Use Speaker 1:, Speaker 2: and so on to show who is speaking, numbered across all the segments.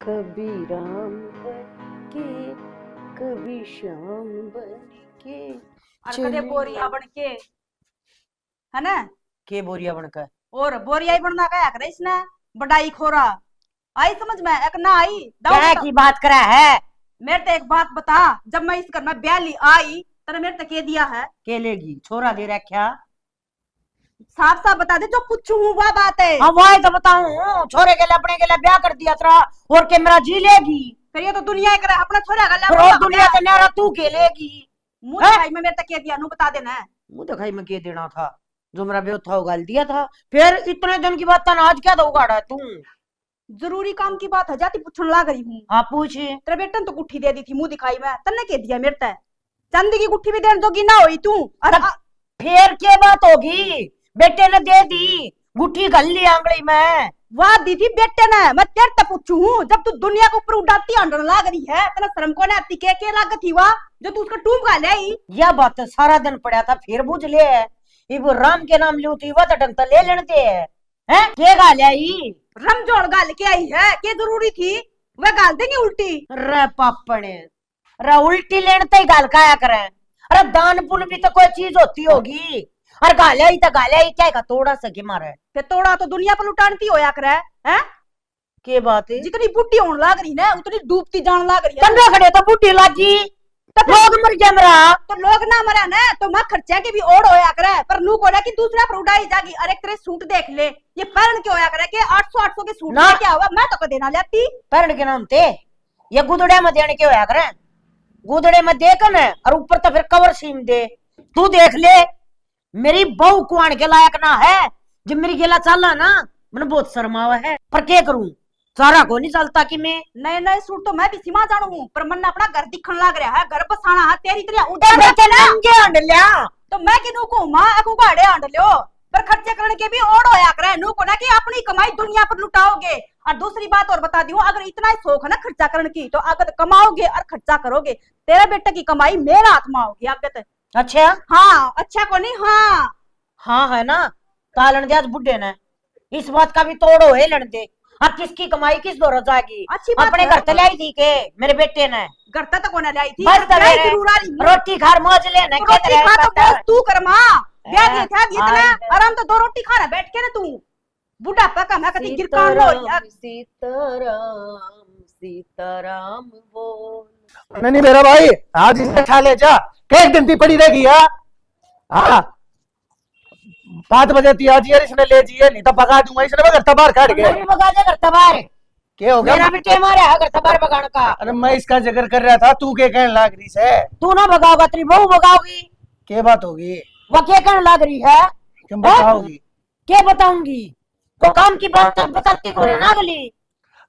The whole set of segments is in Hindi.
Speaker 1: कभी राम बन के कभी श्याम बन के
Speaker 2: और कदे बोरिया बन के, है ना?
Speaker 1: के बोरिया बनकर
Speaker 2: और बोरिया ही बनना क्या करे इसने? बड़ाई खोरा आई समझ में एक ना आई
Speaker 1: क्या की बात करा है?
Speaker 2: मेरे तो एक बात बता, जब मैं इस घर में ब्याली आई तेरे मेरे तक के दिया है?
Speaker 1: के लेगी छोरा दे रखा?
Speaker 2: साफ साफ बता दे, जो पूछू हूँ वह बात है।
Speaker 1: हाँ वही तो बताऊं, छोरे के लिए अपने के लिए ब्याह कर दिया तेरा और के मेरा जी लेगी।
Speaker 2: फिर ये तो दुनिया ही करे अपना छोरा
Speaker 1: फिर और दुनिया से न्यारा तू के लेगी?
Speaker 2: मुंह दिखाई में मेरे तक के दिया नु बता देना है।
Speaker 1: मुंह दिखाई में के देना था? जो मेरा ब्याह था वो गाल दिया था। फिर इतने दिन की बात था आज क्या तो उगाड़ा तू?
Speaker 2: जरूरी काम की बात है, जाती पूछने लग रही हूँ।
Speaker 1: हाँ पूछ।
Speaker 2: तेरे बेटे ने तो गुट्ठी दे दी थी मुंह दिखाई में, तन्ने के दिया मेरे तक? चांदी की गुट्ठी भी देने जोगी ना हुई तू।
Speaker 1: फिर क्या बात होगी? बेटे ने दे दी गुट्ठी गल ली आंगली में।
Speaker 2: वाह दी थी बेटे ने, मैं तेरे तक पूछू हूँ। जब तू दुनिया के ऊपर उड़ाती अंडर लाग रही है तेरा शर्म को आती के लागत थी वाह जो तू उसका टूम खा ले?
Speaker 1: यह बात सारा दिन पड़ा था फिर बुझ ले। ये वो राम के नाम लियो थी वह ढंग ले लेने दे हैं के गाल आई?
Speaker 2: रमजोड़ गाल के आई है के जरूरी थी? वह गाल देंगे उल्टी।
Speaker 1: रे पापने रे उल्टी लेने तो ही गाल काया करे। अरे दान पुण्य भी तो कोई चीज होती होगी। और गाले ही तो गाले ही क्या तोड़ा सके मारे?
Speaker 2: फिर तोड़ा तो दुनिया पर लुटानती होया करे हैं?
Speaker 1: के बात है?
Speaker 2: जितनी बुढ़ी होने लाग रही ना उतनी डूबती जान लाग रही है।
Speaker 1: तन्ने खड़े तो बुढ़ी लागी लोग मर गए मरा
Speaker 2: तो लोग ना मरा ना तो मैं खर्चा की भी ओढ़ होया करे पर नू को कि दूसरा पर उड़ाई जागी। अरे तेरे सूट देख ले ये पहन के होया करे कि 800 के सूट ना क्या हुआ मैं तो कदे ना लेती।
Speaker 1: पहन के नाम थे ये गुदड़े में देने के होया करे। गुदड़े में देकर न और ऊपर तो फिर कवर सीम दे। तू देख ले मेरी बहू कुआन के लायक ना है। जब मेरी गेला चला ना मैंने बहुत शर्मावा है पर क्या करूं सारा को नहीं चलता कि मैं
Speaker 2: नए नए सूट तो मैं भी सीमा जानू हूं पर मन अपना घर दिखन लग रहा है। घर बसाना है तेरी तरह
Speaker 1: उड़ लिया
Speaker 2: तो मैं किनू को मां अकू गाड़े आंड लियो पर खर्चे करने के भी ओढ़ होया करे नू को ना कि अपनी कमाई दुनिया पर लुटाओगे। और दूसरी बात और बता दियो अगर इतना ही शौक है ना खर्चा करने की तो अगर कमाओगे और खर्चा करोगे तेरे बेटे की कमाई मेरा हाथ में होगी आगे तक।
Speaker 1: अच्छा
Speaker 2: हाँ अच्छा को नहीं हाँ
Speaker 1: हाँ है ना तालन दे आज बुढ़े ने इस बात का भी तोड़ो है लड़ दे। अब किसकी कमाई किस दौर जाएगी? अपने घर तो लाई थी के मेरे बेटे ने
Speaker 2: घर तक को लाई थी
Speaker 1: रोटी खार मौज लेने
Speaker 2: रोटी खा तो तू कर मां ब्याह दिए था इतना आराम तो 2 रोटी खाना बैठ के ना तू बुढ़ापा का मैं कभी गिरकान लो यार।
Speaker 1: सीताराम सीताराम बोल।
Speaker 3: नहीं मेरा भाई आज इसे खा ले जा एक दिन पड़ी रहेगी यार। हाँ 5 बजे थी आज यार इसने ले जिए नहीं तो भगा दूंगा इसने घर बाहर काट गया।
Speaker 1: भगा दे घर बाहर
Speaker 3: क्या हो गया?
Speaker 1: मेरा भी टेम आ रहा है घर बाहर भगाने का।
Speaker 3: अरे मैं इसका जिक्र कर रहा था तू क्या कहने लग रही है?
Speaker 1: तू ना भगाओगा तेरी बहू भगाओगी।
Speaker 3: क्या बात होगी?
Speaker 1: वो क्या कहने लग रही है?
Speaker 3: तुम बताओगी?
Speaker 1: क्या बताऊंगी? तो काम की बात बताती को ना गली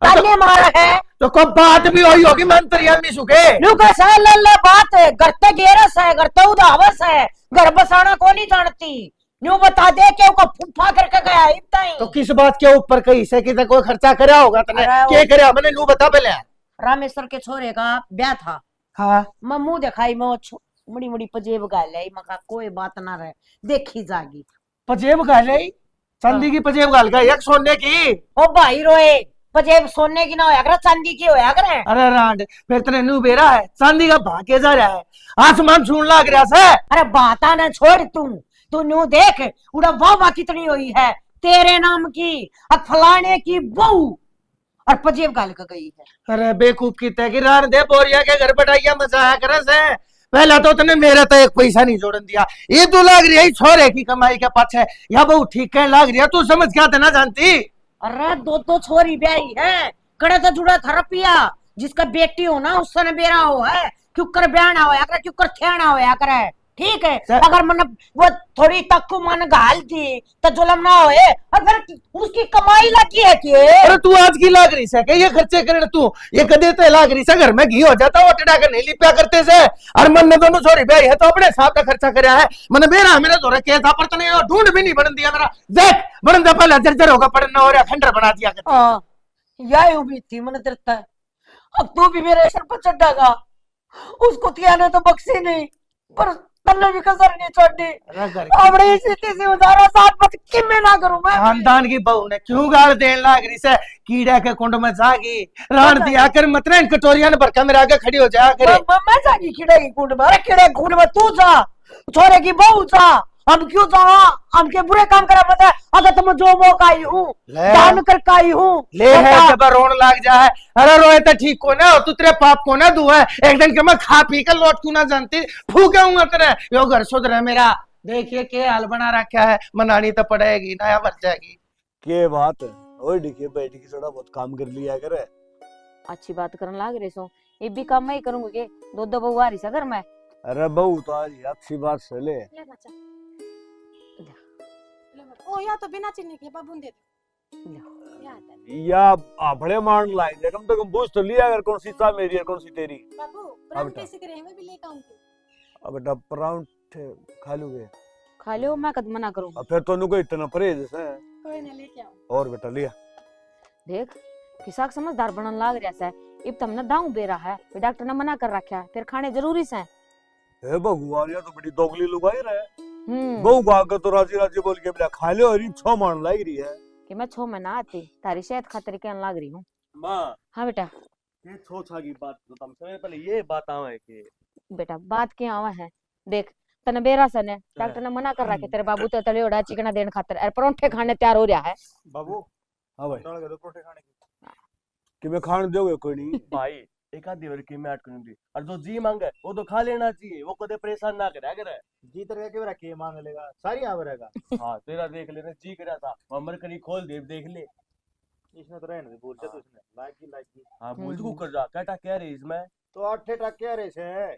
Speaker 1: ताले मारा है
Speaker 3: तो कब बात भी हुई होगी मैं अंतर्यामी सुखे
Speaker 1: लुका सा ले बात घर ते गेरस है घर ते उदावस है घर बसाना को नहीं जानती न्यू बता दे के को फुफा करके गया इतना।
Speaker 3: तो किस बात के ऊपर कहीं से कि कोई खर्चा करया होगा तने क्या करया मैंने न्यू बता पहले।
Speaker 1: रामेश्वर के छोरे का ब्याह था।
Speaker 3: हाँ
Speaker 1: मैं मुंह दिखाई में मुड़ी मुड़ी पजेब गाल लाई मका कोई बात ना रहे देखी जागी।
Speaker 3: पजेब गाल लाई चांदी की पजेब गाल का एक सोने की?
Speaker 1: ओ भाई रोए पजेब सोने की ना होया करे चांदी की होया करे।
Speaker 3: अरे रांड फिर तेरे न्यू बेरा है चांदी का भागे जा रहा है आसमान छून लग रहा है।
Speaker 1: अरे बाता ना छोड़ तू न्यू देख उड़ा वाह कितनी हुई है तेरे नाम की और फलाने की बहू और पजेब गाल का गई है।
Speaker 3: अरे बेकूफ की तहकीरार दे बोरिया के घर बैठाइया मजा आया करे से पहला तो तने मेरा तो एक पैसा नहीं जोड़न दिया। ये तो लग रही है छोरे की कमाई के पाछे या बहु ठीक कहने लग रही है तू समझ क्या देना जानती?
Speaker 1: अरे 2 छोरी ब्याही है कड़े तो जुड़ा था रपिया जिसका बेटी हो ना उसने बेरा हो है क्यों कर ब्याना होया करे क्यों कर थेना होया करे ठीक है। अगर मन वो थोड़ी तक को मन घाल दी तो जुलम ना होए और फिर उसकी कमाई लगी है कि
Speaker 3: अरे तू आज की लाग रही है ये खर्चे करे तू ये कदे तो लाग रही है घर में घी हो जाता वो टड़ा कर नहीं लिपिया करते से और मन ने दोनों छोरी ब्याही है तो अपने हिसाब का खर्चा करया है। मन मेरा मेरा दौरा के था पर तने ढूंढ भी नहीं बन दिया मेरा देख बन दा पहले जर्जर होगा पड़ना हो रहा खंडर बना दिया कर।
Speaker 1: यही उम्मीद थी मन तेरता अब तू भी मेरे सर पर चढ़ागा उसको तिया ने तो बख्शी नहीं पर तन्ने भी कसर नहीं छोड़ी।
Speaker 3: अरे घर
Speaker 1: अपने इसी से उधारा साथ मत कि मैं ना करूं मैं।
Speaker 3: खानदान की बहू ने क्यों गाल देने लाग रही से? कीड़ा के कुंड में जागी रान दिया कर मत ना, इन कटोरिया ने भरकर मेरे आगे खड़ी हो जाया करे।
Speaker 1: मैं जागी कीड़े की कुंड में, अरे कीड़े की कुंड में तू जा, छोरे की बहू जा, हम क्यों जावा? हम के बुरे काम करा मत है, अगर तुम जो मौका आई हूँ
Speaker 3: ले।
Speaker 1: जान कर काई हूँ
Speaker 3: ले है जब रोन लाग जा है। अरे रोए तो ठीक को ना, तू तेरे पाप को ना दुआ है। एक दिन के मैं खा पी कर लौट क्यों ना जानती, फूकाऊंगा तेरे यो घर सुधरे मेरा। देखिए के हाल बना रखा है, मनानी तो पड़ेगी नया मर जाएगी।
Speaker 4: के बात है ओए डिके बैठ के थोड़ा बहुत काम कर लिया करे।
Speaker 5: अच्छी बात करने लाग रहे सो, ये भी काम मैं ही करूंगी के दो दो बहू आ रही सा घर में।
Speaker 4: अरे बहू तो आज अच्छी बात से ले
Speaker 2: ओ या तो बिना चीनी के बाबू दे दे
Speaker 4: या आपड़े मारन लाए कम तो कम पूछ तो लिया अगर कौन सी चा मेरी है कौन सी तेरी।
Speaker 2: बाबू
Speaker 4: हाँ बेटा।
Speaker 2: कैसे करे मैं भी लेके आऊंगी।
Speaker 4: अब बेटा परांठे खा लोगे?
Speaker 5: खा लो, मैं कद मना करूं।
Speaker 4: अब फिर तो कोई इतना परहेज है।
Speaker 2: कोई ना लेके आओ।
Speaker 4: और बेटा लिया
Speaker 5: देख किसाक समझदार बनन लाग रहा है। इब तमने दाऊ बेरा है, डॉक्टर ने मना कर रखा है, फिर खाने जरूरी से।
Speaker 4: हे भगवान या तो बड़ी दोगली लुगाई रहे। बहू को आकर तो राजी राजी बोल के खा लो और छो मारन लाग रही है
Speaker 5: कि मैं 6 महीना आती तारी सेहत खातिर कहने लाग रही हूँ।
Speaker 6: माँ
Speaker 5: हाँ बेटा।
Speaker 6: ये छोछा की बात तो तुम समय पहले ये बात आवे कि
Speaker 5: बेटा बात क्या आवा है, देख तने बेरा सन है, डॉक्टर ने मना कर रखा है तेरे बाबू तो तले ओड़ा चिकना देन खातिर और परोंठे खाने तैयार हो रहा है।
Speaker 6: बाबू
Speaker 4: हाँ भाई
Speaker 6: डाल के दो परोठे खाने की।
Speaker 4: कि मैं खाने दोगे कोई नहीं?
Speaker 6: भाई एक आधी बार की मैं अटकन दी और जो जी मांगे वो तो खा लेना चाहिए, वो कदे परेशान ना करे अगर
Speaker 7: जी तरह के रखे मांग लेगा सारी यहाँ रहेगा।
Speaker 6: हाँ तेरा देख लेना जी करा था हमर करी खोल दे देख ले
Speaker 7: इसमें तो रहने दे बोल जा, तो इसमें लाइक
Speaker 6: हाँ बोल को कर जा कहता क्या रे इसमें
Speaker 7: तो 8 टक क्या रे से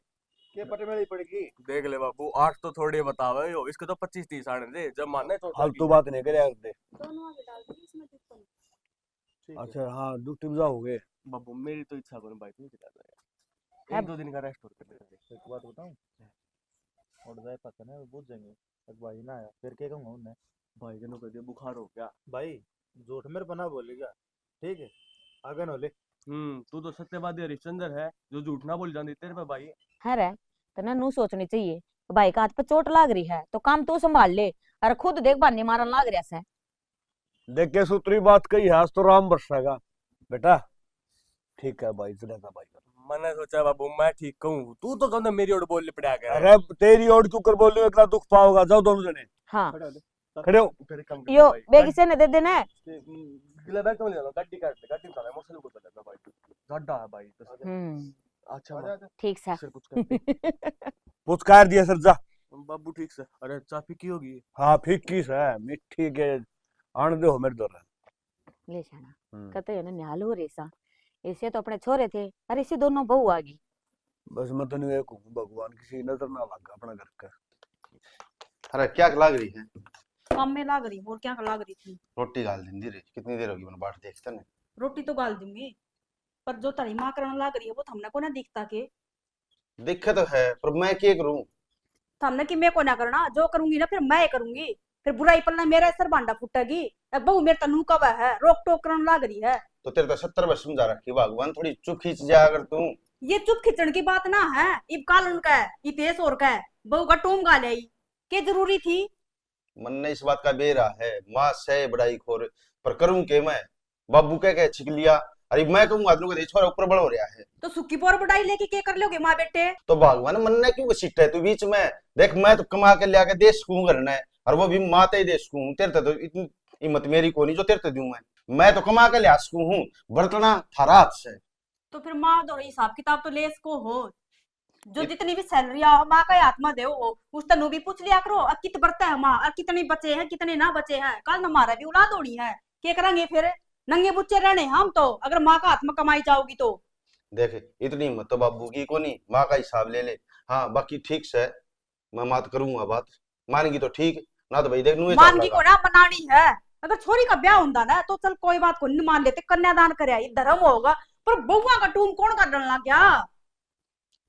Speaker 7: के पटे मेरी पड़ेगी।
Speaker 6: देख ले बाबू 8 तो थोड़े बतावे हो, इसके तो 25-30 आने दे जब मानने तो
Speaker 4: फालतू बात नहीं करे यार दे।
Speaker 2: दोनों आगे डाल दो इसमें दिक्कत नहीं।
Speaker 4: अच्छा हाँ ड्यूटी जा हो गए।
Speaker 6: बाबू मेरी तो इच्छा बन भाई तू चला जाएगा 1-2 दिन का रेस्ट और कर दे।
Speaker 7: एक बात बताऊं और जाए पता नहीं बुझ जाएंगे एक भाई ना आया फिर क्या कहूंगा उन्हें
Speaker 6: भाई जनो कह दे बुखार हो गया
Speaker 7: भाई झूठ मेरे बना बोलेगा ठीक है आगे न ले।
Speaker 6: तू तो सत्यवादी हरिश्चंद्र है जो झूठ ना बोल जाती तेरे पे भाई
Speaker 5: है रे तने नू सोचनी चाहिए, भाई का हाथ पे चोट लाग रही है तो काम तू संभाल ले और खुद देख बानी मारन लाग रहा से।
Speaker 4: देख के सूत्री बात कही है आज तो राम बरसेगा बेटा। ठीक है भाई जरा भाई
Speaker 6: मैंने सोचा बाबू मैं ठीक कहूँ, तू तो कहना मेरी ओर बोल पड़ा गया।
Speaker 4: अरे तेरी ओर क्यों कर बोल रही हो, इतना दुख पाओगा। जाओ दोनों जने
Speaker 5: हाँ
Speaker 4: खड़े हो।
Speaker 6: फिर कम कर
Speaker 5: यो
Speaker 6: भाई।
Speaker 5: बेगी से ने दे देना है।
Speaker 6: गिला बैग तो ले जाना गड्डी काट ले गड्डी उठा ले मोटरसाइकिल को चला भाई गड्ढा है भाई तो अच्छा माँ,
Speaker 5: ठीक सा।
Speaker 6: सिर कुछ कर
Speaker 4: पुचकार दिया सर जा।
Speaker 6: बाबू ठीक से अरे चापी की होगी
Speaker 4: हाँ फिक्की से मिट्टी के आने दो मेरे दौर
Speaker 5: ले जाना कहते हैं ना निहाल हो रेसा ऐसे तो अपने छोरे थे अरे इसे दोनों बहू आ गई।
Speaker 4: बस मैं तो नहीं कहूँ भगवान किसी नजर ना लगा अपना घर का।
Speaker 8: अरे क्या लाग रही है?
Speaker 2: काम में लाग रही और क्या लाग रही थी।
Speaker 8: रोटी गाल दिन दी रे कितनी देर होगी मैंने बाट देखता नहीं।
Speaker 2: रोटी तो गाल दूंगी पर जो तारी माँ करने लाग रही है वो हमने को ना दिखता के।
Speaker 8: दिक्कत तो है पर मैं क्या करूं?
Speaker 2: हमने कि मैं को ना करना जो करूंगी ना फिर मैं करूंगी, फिर बुराई पलना मेरा सर बांडा फुटेगी। अब बहू मेरे तनु कब है रोक टोक करने लाग रही है।
Speaker 8: तो तेरे तो 70 बार समझा रखी भगवान थोड़ी चुप खींच जा अगर तू।
Speaker 2: ये चुप खिचड़ की बात ना है, इब काल उनका है इतेश और का है बहू का टूम गा ले के जरूरी थी।
Speaker 8: मन ने इस बात का बेरा है माँ से बड़ाई खोर पर करूं के मैं बाबू कह छिक लिया। अरे मैं कहूंगा आदमी को छोरा ऊपर बड़ हो रहा है
Speaker 2: तो सुक्की पोर बढ़ाई लेके के कर लोगे माँ बेटे।
Speaker 8: तो भगवान मन ने क्यों सीट है तू बीच में। देख मैं तो कमा के लिया के देश को करना है और वो भी माते ही देश को तेरे तो इतनी हिम्मत मेरी को नहीं जो तेरे तो दूं मैं तो कमा के लिया सकूं हूँ बर्तना थारा हाथ से।
Speaker 2: तो फिर माँ दो हिसाब किताब तो ले इसको हो जो जितनी भी सैलरी आओ माँ का हाथ में दे उस तनु भी पूछ लिया करो अब कित बरता है माँ और कितने बचे हैं कितने ना बचे हैं। कल हमारा भी औलाद होनी है क्या करेंगे फिर नंगे बुच्चे रहने हम तो अगर माँ का हाथ में कमाई जाओगी तो।
Speaker 8: देख इतनी हिम्मत तो बाबू की को नहीं माँ का हिसाब ले ले। हाँ बाकी ठीक से मैं बात करूंगा बात मानेगी तो ठीक ना तो भाई देख नू
Speaker 2: मानगी को ना मनानी है। अगर छोरी का ब्याह होता ना तो चल कोई बात को नहीं मान लेते कन्यादान करे धर्म होगा पर बहुआ का टूम कौन कर डालना क्या।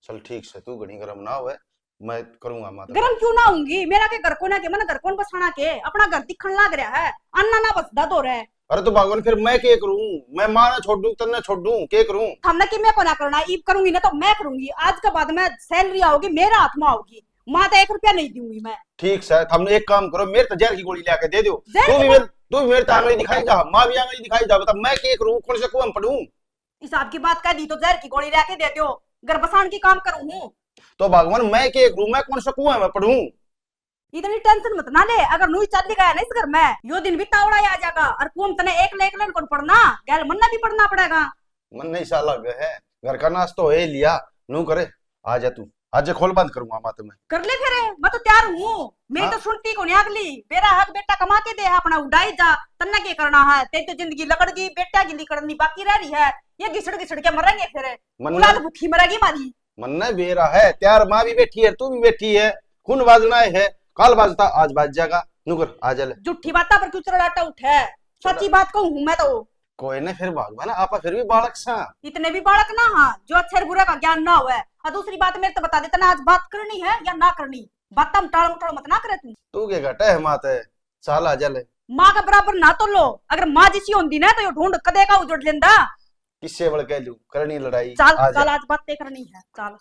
Speaker 8: चल ठीक से तू घड़ी गरम ना हुए मैं करूंगा माता।
Speaker 2: गरम क्यों ना होंगी मेरा के घर को ना के मन घर कौन बसाना के अपना घर दिखन लग रहा है अन्ना ना बसदा तो रहे।
Speaker 8: अरे तो भगवान फिर मैं क्या करूं मैं मां ना छोड़ दूं तन्ने छोड़ दूं क्या करूं।
Speaker 2: हमने कि मैं को ना करना ईब करूंगी ना तो मैं करूंगी आज के बाद में सैलरी आओगी मेरा हाथ में आओगी माँ तो 1 रुपया नहीं दूंगी मैं।
Speaker 8: ठीक है, हमने एक काम करो, मेरे तो जहर की गोली लाके दे दो।
Speaker 2: जहर
Speaker 8: तू
Speaker 2: की
Speaker 8: भी मेरे तो आंगली दिखाई जा, माँ भी आंगली दिखाई जा, बता मैं के करूं, कौन से कुआं में पढ़ूं?
Speaker 2: हिसाब की बात कह दी तो जहर की गोली लाके दे दो, गर्भसान की काम करूं हूँ।
Speaker 8: तो भगवान मैं के करूं, मैं कौन सा कुआं में पढ़ूं?
Speaker 2: इतनी टेंशन मत ना ले, अगर नूई चल गया ना इस घर में, यो दिन भी तावड़ा आ जाएगा। और कुम तने एक लेन कौन पढ़ना, गैर मन्ना भी पढ़ना पड़ेगा।
Speaker 8: मन नहीं सा लग है, घर का नाश्ता हो लिया, नू करे, आ जा तू, आज खोल बंद करूंगा माते में।
Speaker 2: कर ले फिर, मैं तो तैयार हूँ। मैं तो सुनती को नहीं अगली, बेरा हक बेटा कमा के दे अपना उड़ाई जा, तन्ना के करना है, तेरी तो जिंदगी लकड़ गई, बेटा की लिकड़नी बाकी रह रही है, ये घिसड़ घिसड़ के मरेंगे फिर, औलाद भूखी मरेगी मारी।
Speaker 8: मन बेरा है, त्यार माँ भी बैठी है, तू भी बैठी है, खून बाजना है, काल बाजता आज बाज जाएगा, नुकर आ जा ले।
Speaker 2: झूठी बात पर क्यों चढ़ाटा उठे, सच्ची बात कहूँ मैं तो।
Speaker 8: कोई नहीं फिर भगवान, आपा फिर भी बालक सा,
Speaker 2: इतने भी बालक ना हाँ, जो अच्छे बुरे का ज्ञान ना हुआ। और दूसरी बात मेरे तो बता देता ना, आज बात करनी है या ना करनी, बात हम टाल मटोल मत ना करे
Speaker 8: तू के घटे है माते, चाल आ जा ले।
Speaker 2: माँ का बराबर ना तो लो, अगर माँ जिसी होंगी ना तो यो ढूंढ कदे का उजड़ लेंदा।
Speaker 8: किससे बड़ कह लू, करनी लड़ाई,
Speaker 2: चल आज बातें करनी है, चल।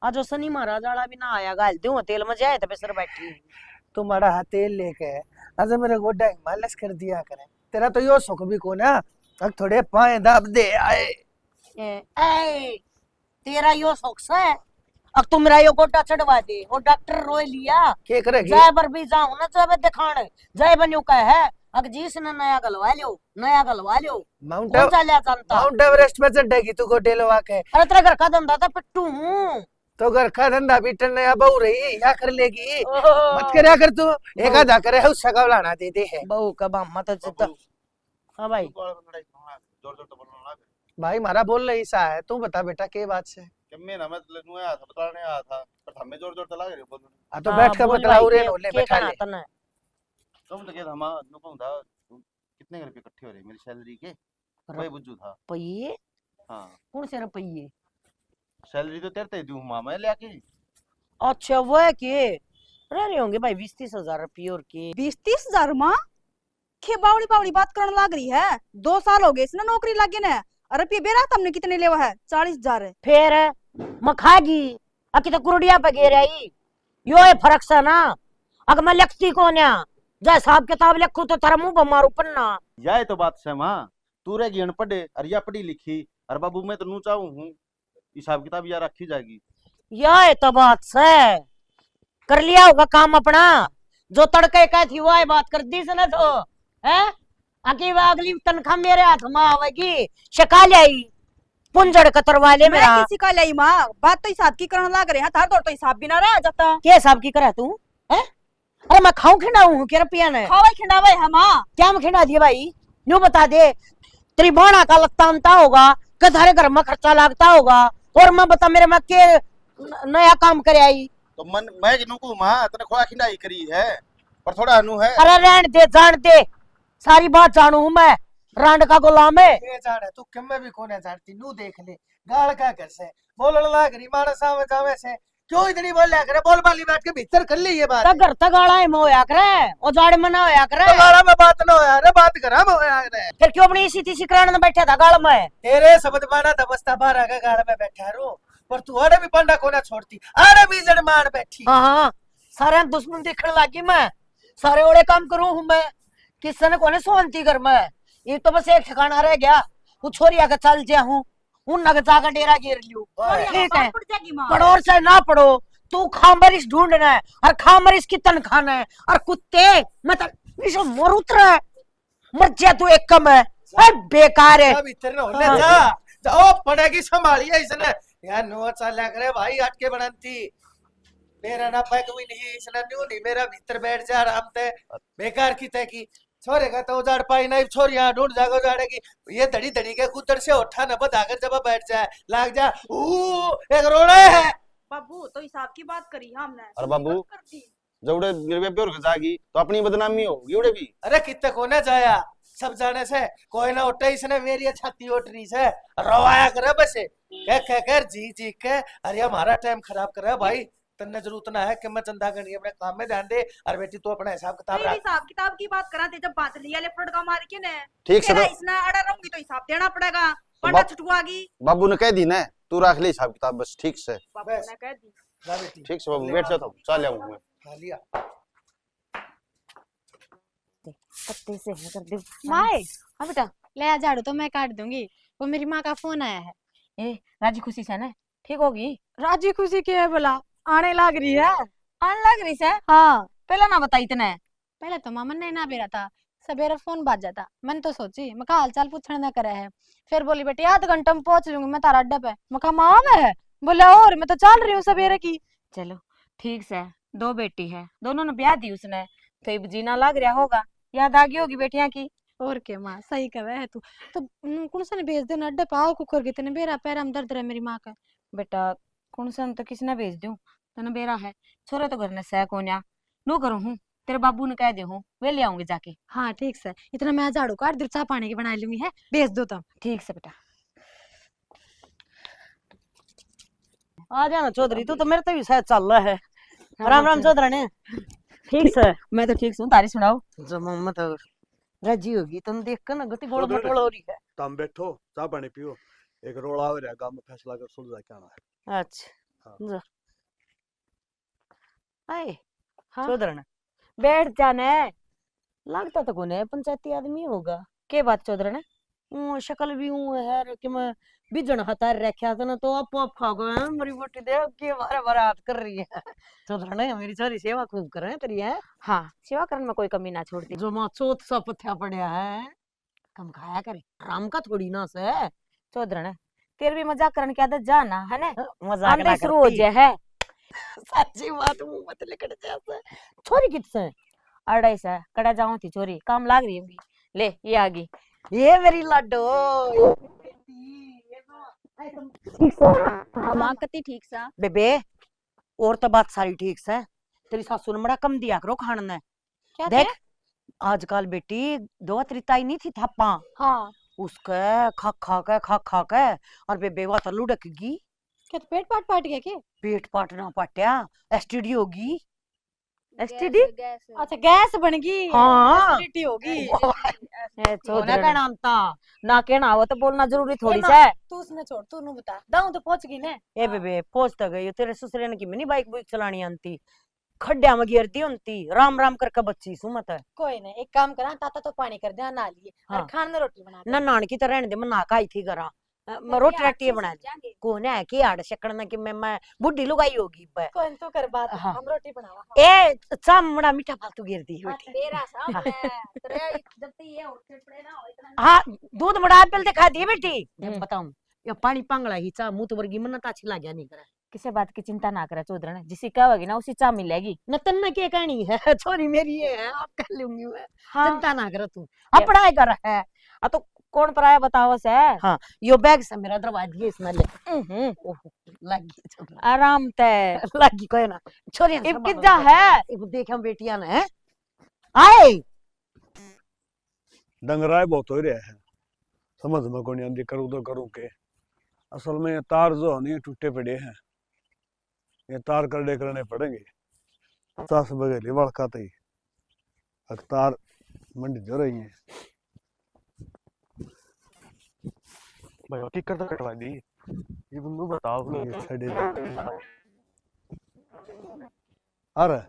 Speaker 1: आज वो शनि महाराज वाला भी ना आया, गाल दूं तेल में जाए तो सर बैठी
Speaker 3: तुम्हारा हाथ तेल लेके आज मेरे गोड्डा मालिश कर दिया करे, तेरा तो यो सुख भी को ना, अब थोड़े पाए दाब दे आए।
Speaker 1: ए, तेरा यो शौक है, अब तुम मेरा यो गोटा चढ़वा दे, वो डॉक्टर रोए लिया
Speaker 3: के करेगी?
Speaker 1: जय बर भी जाऊं ना जब दिखाने, जय बनू का है अग जिस ने नया गलवा लो, नया गलवा लो,
Speaker 3: माउंट
Speaker 1: कौन सा लिया जानता?
Speaker 3: माउंट एवरेस्ट पे चढ़ेगी तू गोटे लवा के?
Speaker 1: अरे तेरे घर का धंधा था पिट्टू हूँ,
Speaker 3: तो घर का धंधा भी टन्ने या बहू रही या कर लेगी, मत करया कर तू, एक आधा करे है उसका गवलाना दे दे है।
Speaker 1: बहू का बाम मत जिद्दा। हाँ भाई
Speaker 8: जोर जोर तो बोलना ना,
Speaker 3: भाई मारा बोल रही सा है, तू बता बेटा के बात से?
Speaker 8: मैं ना मैं लेनु आया था, बताने आया था, पर हमें जोर जोर तो लग रही बोलने।
Speaker 3: आ तो बैठ के बतलाऊ रे, ले बैठा ले।
Speaker 8: तुम तो कहता हम नु कहूंदा कितने रुपए इकट्ठे हो रहे मेरी सैलरी के, वही बुझू था।
Speaker 1: रुपये?
Speaker 8: हां
Speaker 1: कौन से रुपये?
Speaker 8: सैलरी तो तेरे ते दूं मां मैं लेके।
Speaker 1: अच्छा वो है के रह रहे होंगे भाई 20-30 हजार रुपये और के।
Speaker 2: 20-30 हजार माँ के बावड़ी बावड़ी बात करने लग रही है, 2 साल हो गए इसने नौकरी लगे ना, रुपये बेरा तुमने कितने लेवा है? 40 हजार।
Speaker 1: फिर मखागी अकी तो कुरडिया पे गिर आई, यो है फर्क सा ना, अगर मैं लिखती कौन है, जा हिसाब किताब लिखूं तो तेरा मुंह बमारू पन्ना।
Speaker 8: यह तो बात है मां, तू रे ज्ञान पढ़े और या पढ़ी लिखी, और बाबू मैं तो नू चाहूं हूं हिसाब किताब या रखी जाएगी।
Speaker 1: यह तो बात है, कर लिया होगा काम अपना, जो तड़के का थी वो बात कर दी से ना तो है, आकी अगली तनख्वाह मेरे हाथ में आवेगी, शिका लाई पुंजड़ कतरवा ले मेरा।
Speaker 2: मैं किसी का लाई माँ, बात तो हिसाब की करने लग रहे हैं, थार तो हिसाब भी ना रहा जाता।
Speaker 1: क्या हिसाब की करा तू है? अरे मैं खाऊं खिंडाऊं हूं क्या रुपया ने?
Speaker 2: खावे खिंडावे है माँ,
Speaker 1: क्या मैं खिंडा दिया भाई? न्यू बता दे, तेरी बाणा का लगता अंता होगा, कि थारे घर में खर्चा लगता होगा, और मैं बता मेरे में के नया काम करे आई।
Speaker 8: तो मन मैं कि नुकू मां तने खोआ खिंडाई करी है, पर थोड़ा अनु है।
Speaker 1: अरे रहन दे, जान दे, सारी बात जानू हूं मैं, रांड का गुलाम है।
Speaker 3: ये जाने तू किम्मे भी कोने जानती, नू देख ले गाल का कैसे बोलने लग रही मारा सावे जावे से, क्यों इतनी बोल लिया करे, बोल बाली बैठ के भीतर कर ली ये बात।
Speaker 1: घर तगाड़ा में होया करे, और जाड़ में ना होया करे।
Speaker 3: गाड़ा में बात ना होया रे, बात करा में होया रे।
Speaker 1: फिर क्यों अपनी इसी तीसी कराने में बैठा था गाड़ में?
Speaker 3: तेरे शब्द माना दबस्ता बारह का गाड़ में बैठा रो, पर तू आड़े भी पंडा कोना छोड़ती, आड़े भी जड़ मार बैठी।
Speaker 1: हाँ सारे दुश्मन देखने लगी मैं, सारे ओड़े काम करूं हूं मैं, किसी ने कोने सोनती घर में, ये तो बस एक ठिकाना रह गया, वो छोरिया का चल जा हूं, उन नग जाकर डेरा गिर लियो। ठीक है, पढ़ो से ना पढ़ो, तू खामरिस ढूंढना है, और खामरिस की तनख्वाह है, और कुत्ते मतलब इस मोर उतर मर जा तू एक कम है, बेकार है।
Speaker 3: अब इतने होने जा, जाओ पड़ेगी संभालिए इसने, यार नो चला करे भाई, हट के बनती मेरा ना पैक भी नहीं, इसने न्यू नहीं मेरा भीतर बैठ जा आराम से, बेकार की तय की छोरे का तो उजाड़ पाई नहीं, छोरियां ढूंढ जागो जाड़ेगी, ये धड़ी धड़ी के कुतर से उठा न बधाकर जब बैठ जाए लाग जा एक रोड़ा है।
Speaker 2: बाबू तो हिसाब की बात करी हमने।
Speaker 8: और बाबू जौड़े गिरवे पे और जागी तो अपनी बदनामी होगी उड़े भी।
Speaker 3: अरे कितने कोने जाया, सब जाने से कोई ना उठे, इसने मेरी छाती उठनी से रवाया करे बसे, कह कर जी जी के, अरे हमारा टाइम खराब करे भाई, तन्ने जरूरत ना है कि मैं चंदा करनी अपने काम में ध्यान दे, और बेटी तू अपना हिसाब किताब रख।
Speaker 2: हिसाब किताब की बात करा थे, जब बात लिया ले फटका मार के ने,
Speaker 8: ठीक से
Speaker 2: इसने अड़ा रहूंगी तो हिसाब देना पड़ेगा, पंडा छुटवागी।
Speaker 8: बाबू ने कह दी ना, तू रख ले हिसाब किताब बस, ठीक से।
Speaker 2: बाबू ने कह दी
Speaker 3: जा बेटी
Speaker 8: ठीक से बाबू बैठ जाता हूँ, चल आऊंगा मैं।
Speaker 3: खा लिया।
Speaker 5: पत्ते से है कर दे
Speaker 2: माए
Speaker 5: हाँ बेटा
Speaker 2: ले आ झाड़ू तो मैं काट दूंगी, वो मेरी माँ का फोन आया है।
Speaker 5: ए राजी खुशी से ना ठीक होगी
Speaker 2: राजी खुशी की है बोला, आने लग रही है।
Speaker 5: आने लग रही से
Speaker 2: हाँ
Speaker 5: पहला ना बताई इतने
Speaker 2: पहले तो मामन ने ना बेरा था, सवेरे फोन बाज जाता, मैंने तो सोची मैं हाल चाल पूछने ना करे है। फिर बोली बेटी आध घंटे में पहुंच लूंगी मैं तारा अड्डा पे। मैं कहा माँ है, बोले और मैं तो चल रही हूँ सवेरे की।
Speaker 5: चलो ठीक से 2 बेटी है, दोनों ने ब्याह दी उसने तो अब जीना लग रहा होगा, याद आ गई होगी बेटियां की।
Speaker 2: और क्या माँ सही कहे है तू तो। कौन सा ने भेज देना अड्डे पे, आओ कुकर के तेने बेरा पैर में दर्द रहे मेरी माँ का।
Speaker 5: बेटा कौन सा तो किसने भेज दूं, तने बेरा है छोरे तो घर ने सह कोन्या नो करूं हूं, तेरे बाबू ने कह दे हूं वे ले आऊंगी जाके।
Speaker 2: हाँ ठीक से, इतना मैं झाड़ू काट दूर चाह पानी की बना लूंगी है, भेज दो तुम।
Speaker 5: ठीक से बेटा।
Speaker 1: आ जाना चौधरी, तू तो मेरे तो भी शायद चल रहा है। राम राम चौधरी। ठीक से
Speaker 5: मैं तो ठीक हूँ, तारी सुनाओ।
Speaker 1: जब मम्मा तो राजी होगी तुम देख कर ना गति गोल
Speaker 4: चौधरी।
Speaker 1: मटोल हो रही है।
Speaker 4: तुम बैठो, चाय पानी पियो, एक रोड़ा हो रहा गांव में, फैसला कर सुलझा के आना है।
Speaker 1: अच्छा
Speaker 4: हाँ।
Speaker 1: जा। आए
Speaker 5: हाँ
Speaker 1: चौधरी
Speaker 5: बैठ जाने।
Speaker 1: लगता तो कौन है, पंचायती आदमी होगा।
Speaker 5: के बात चौधरी ने
Speaker 1: शक्ल भी ऊं है कि मैं बिजन हतार रखा था ना, तो आप खा गए मेरी बेटी देख के बार बार हाथ कर रही है। चौधरी ने मेरी सारी सेवा खूब करे तेरी है।
Speaker 5: हाँ सेवा करने में कोई कमी ना छोड़ती।
Speaker 1: जो माँ चौथ सा पथ्या पड़या है कम खाया करे, राम का थोड़ी ना से।
Speaker 5: चौधरी ने तेरे भी मजाक करने की आदत जाना है ना,
Speaker 1: मजाक
Speaker 5: आंधे
Speaker 1: ना
Speaker 5: शुरू हो
Speaker 1: करती।
Speaker 5: जाए है।
Speaker 1: सच्ची बात मुंह मत लेकर जैसे। छोरी कितने
Speaker 5: अड़ाई से कड़ा जाऊं थी चोरी काम लाग रही है ले ये आ गई।
Speaker 1: ये मेरी लाडो
Speaker 2: माँ कती ठीक सा।
Speaker 1: बेबे और तो बात सारी ठीक से, तेरी सासू ने बड़ा कम दिया करो खाने ने।
Speaker 2: क्या
Speaker 1: देख आजकल बेटी दो त्रिताई नहीं थी थापा,
Speaker 2: हाँ
Speaker 1: उसके खा खा के और बेबे वो तो लुढ़केगी।
Speaker 2: क्या तो पेट पाट गया के?
Speaker 1: पेट पाटना पाट्या एसटीडी होगी।
Speaker 5: एसटीडी
Speaker 2: अच्छा गैस बन गई,
Speaker 1: हाँ।
Speaker 2: एसिडिटी होगी।
Speaker 1: होना
Speaker 5: चौधरी
Speaker 1: का नाम था।
Speaker 5: ना कहना हो तो बोलना जरूरी थोड़ी
Speaker 2: माँ,
Speaker 5: सा है।
Speaker 2: तू उसने छोड़, तू नु बता दाऊ तो पहुंच गई ने।
Speaker 1: ए बेबे पहुंच तो गई, तेरे ससुरे ने की मिनी बाइक बुइक चलानी आंती, खड्डा में गिरती होती, राम राम करके बच्ची सुमत है।
Speaker 2: कोई नहीं, एक काम करा ताता तो पानी कर दे ना लिए
Speaker 1: हाँ।
Speaker 2: और खाने रोटी बना दे।
Speaker 1: ना नान की तरह रहने दे, मैं ना खाई थी करा मैं रोटी राटी बना दी। कौन है कि आड़ शकड़ना कि मैं बुढ़ी लुगाई होगी पे।
Speaker 2: कोई नहीं, तू कर बात,
Speaker 1: हाँ।
Speaker 2: हम रोटी बनावा।
Speaker 1: ए चामड़ा मीठा फालतू गिरती है बेटी।
Speaker 2: तेरा सामने तेरे जब तक ये उठे पड़े ना हो इतना।
Speaker 1: हाँ दूध बड़ा पहले दिखा दिए बेटी। बताऊं ये पानी पांगला ही चा मुंह तो वर्गी मन ता अच्छी लग गया नहीं करे।
Speaker 5: किसी बात की चिंता ना करे चौधरी ने, जिसी कहोगी ना उसी चाह मिलेगी।
Speaker 1: न तन्ना के कहनी है छोरी मेरी है, आप कर लूंगी मैं।
Speaker 5: हाँ
Speaker 1: चिंता ना कर तू, अब पढ़ाई कर है।
Speaker 5: आ तो कौन पराया बताओ से।
Speaker 1: हाँ यो बैग से मेरा दरवाजा दिए इसमें ले। ओहो, लगी चल
Speaker 5: आराम ते
Speaker 1: लगी कोई ना छोरी
Speaker 5: इब किज्जा है
Speaker 1: देख हम बेटियां ने आए
Speaker 4: डंगराए बहुत हो रहा है, समझ में को नहीं आंदी, करूँ तो करूँ के। असल में ये तार जो है टूटे पड़े हैं, ये तार करने करने पड़ेंगे। 50 बगेली वड़का तई तार मंडी जो रही है
Speaker 6: भाई की करता कटवा दी ये बंदू बताओ अपनी।
Speaker 4: ये छड़े अरे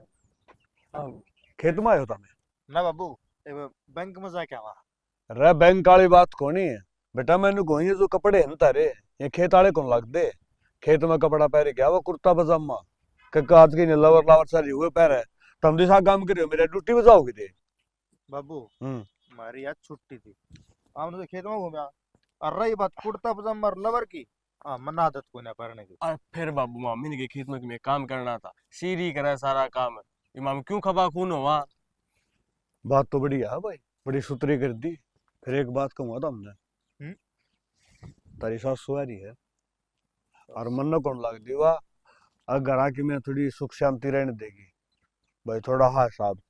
Speaker 4: खेत में आयो तमे
Speaker 7: ना बाबू बैंक में जाके आवा।
Speaker 4: रे बैंक वाली बात कोनी है बेटा, मैंने को ये जो कपड़े हैं तारे ये खेत वाले कौन लग दे। खेत में कपड़ा पहरे क्या वो कुर्ता पजामा आज की लवर लावर सारी हुए पहरे, तुम दिशा काम करियो मेरे ड्यूटी पे जाओगे थे।
Speaker 7: बाबू
Speaker 4: हम्म
Speaker 7: हमारी आज छुट्टी थी, हमने तो खेत में घूमा। और रही बात कुर्ता पजामा और लवर की, हाँ मन आदत को ना पढ़ने की।
Speaker 6: और फिर बाबू मामी के खेत में काम करना था, सीरी करे सारा काम। इमाम क्यों खबा खून हुआ।
Speaker 4: बात तो बढ़िया है भाई, बड़ी सुतरी कर दी। फिर एक बात कहूंगा तुमने, तारी सास सुहारी है और मन कौन लग दी वाह, अगर आके मैं थोड़ी सुख शांति रहने देगी भाई, थोड़ा हाँ साहब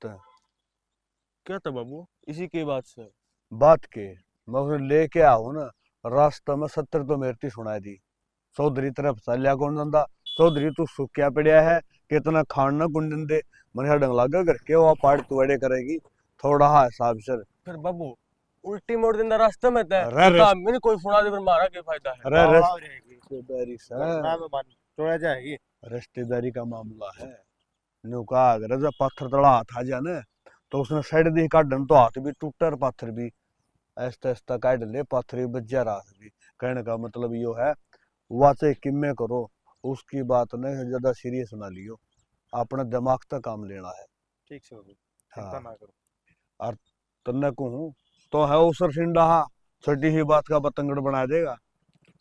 Speaker 6: क्या था बाबू इसी के बात से
Speaker 4: बात के मैं उसे लेके आऊ ना, रास्ता में 70 तो मेरती सुना दी। चौधरी तरफ चलिया कौन दंदा, चौधरी तू सुक्या पड़िया है कितना खान ना कुंडन दे, मन डंग लागा करके वो पार्ट तुड़े करेगी, थोड़ा हाँ साहब सर।
Speaker 6: फिर बाबू उल्टी मोड़ दिन रास्ते में थे
Speaker 4: अरे
Speaker 6: मैंने कोई सुना दे, फिर मारा क्या फायदा है।
Speaker 4: अरे
Speaker 7: रहेगी
Speaker 4: बेरी
Speaker 7: ना में मान चोड़ा जाएगी,
Speaker 4: रिश्तेदारी का मामला है। न्यू कहा अगर जब पत्थर तड़ा हाथ आ जाने तो उसने साइड दी काटन तो हाथ भी टूटर पत्थर भी ऐसा ऐसा काट ले पत्थर भी बच जा रात भी। कहने का मतलब यो है वाचे किम्मे करो उसकी बात ने ज्यादा सीरियस ना लियो, अपने दिमाग तक काम लेना है।
Speaker 7: ठीक से बाबू, चिंता ना करो।
Speaker 4: और तन्ने कहूँ तो है उसर सिंडा छोटी ही बात का बतंगड़ बना देगा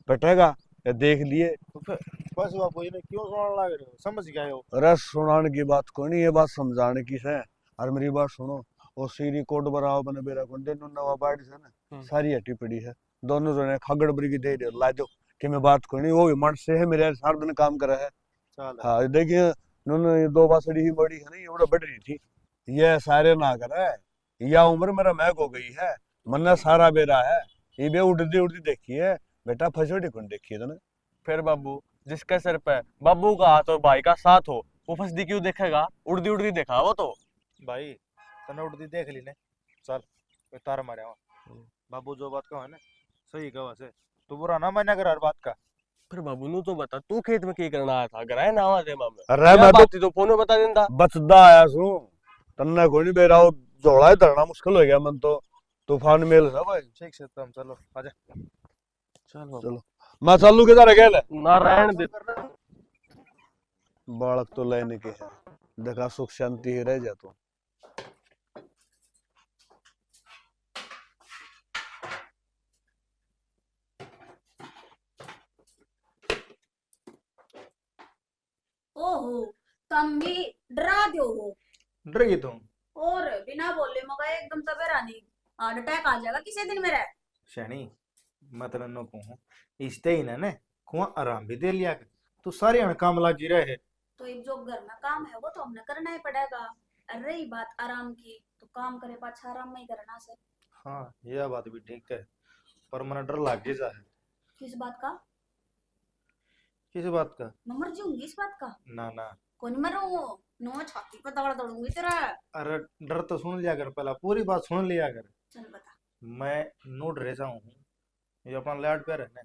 Speaker 4: बैठेगा ये देख लिए।
Speaker 7: तो फिर बस बाबू इन्हें क्यों सुनाने लग रहे हो, समझ गए हो?
Speaker 4: अरे सुनाने की बात कोई नहीं, ये बात समझाने की है। और मेरी बात सुनो, वो सीरी कोट बराव बने बेरा गुंडे नु नवा बाड़ी से ना सारी हटी पड़ी है, दोनों जने खगड़ बरी की दे ला दो कि मैं बात कोई नहीं, वो भी मन से है मेरे सार दिन काम कर रहा है।
Speaker 7: चल
Speaker 4: हाँ देखिए नुन ये दो बासड़ी ही बड़ी है ना, ये बड़ा बढ़ रही थी, ये सारे ना कर है, या उम्र मेरा महक हो गई है, मन्ना सारा बेरा है, ये भी उड़ती उड़ती देखी है बेटा, फसोटी कौन देखी है तूने?
Speaker 6: फिर बाबू जिसके सिर पे बाबू का हाथ और भाई का साथ हो वो फसदी क्यों देखेगा, उड़दी उड़दी देखा वो तो।
Speaker 7: भाई तने उड़ती देख ली ने, चल कोई तार मारे वहाँ। बाबू जो बात कहो है ना सही कहो से, तू बुरा ना माना कर हर बात का।
Speaker 6: फिर बाबू नु तो बता तू खेत में क्या करना आया था, अगर आया ना आवाज मामे
Speaker 4: अरे मैं
Speaker 6: बात तो फोन में बता देंदा।
Speaker 4: बचदा आया सू तन्ने कोई नहीं बेरा, जोड़ा ही धरना मुश्किल हो गया मन तो, तूफान मेल है भाई।
Speaker 7: ठीक से तुम चलो आजा।
Speaker 4: चलो मैं चालू किधर है गेल
Speaker 6: ना रहन दे।
Speaker 4: बालक तो लेने के है, देखा सुख शांति ही रह जा तू।
Speaker 2: ओहो तुम भी डरा दो हो।
Speaker 7: डर गई तुम?
Speaker 2: और बिना बोले मगा एकदम तबेरा नहीं, हार्ट अटैक आ जाएगा किसी दिन मेरा।
Speaker 7: शनी मैं तेरे नो कहूँ इस्ते ही ने कुआं आराम भी दे लिया कर, तू सारे अण काम लागी रहे।
Speaker 2: तो एक जो घर में काम है वो तो हमने करना ही पड़ेगा। और रही बात आराम की तो काम करे पाछा आराम में ही करना से।
Speaker 7: हाँ यह बात भी ठीक है, पर मन डर लागे जा है।
Speaker 2: किस बात का?
Speaker 7: किस बात का?
Speaker 2: मैं मर जाऊंगी इस बात का?
Speaker 7: ना ना,
Speaker 2: कौन मरूं, नो छाती पे दौड़ दौड़ूंगी तेरा।
Speaker 7: अरे डर तो सुन लिया कर, पहला पूरी बात सुन लिया कर।
Speaker 2: चल बता।
Speaker 7: मैं नो डरे जाऊँ हूँ, ये अपना लाड पे रहने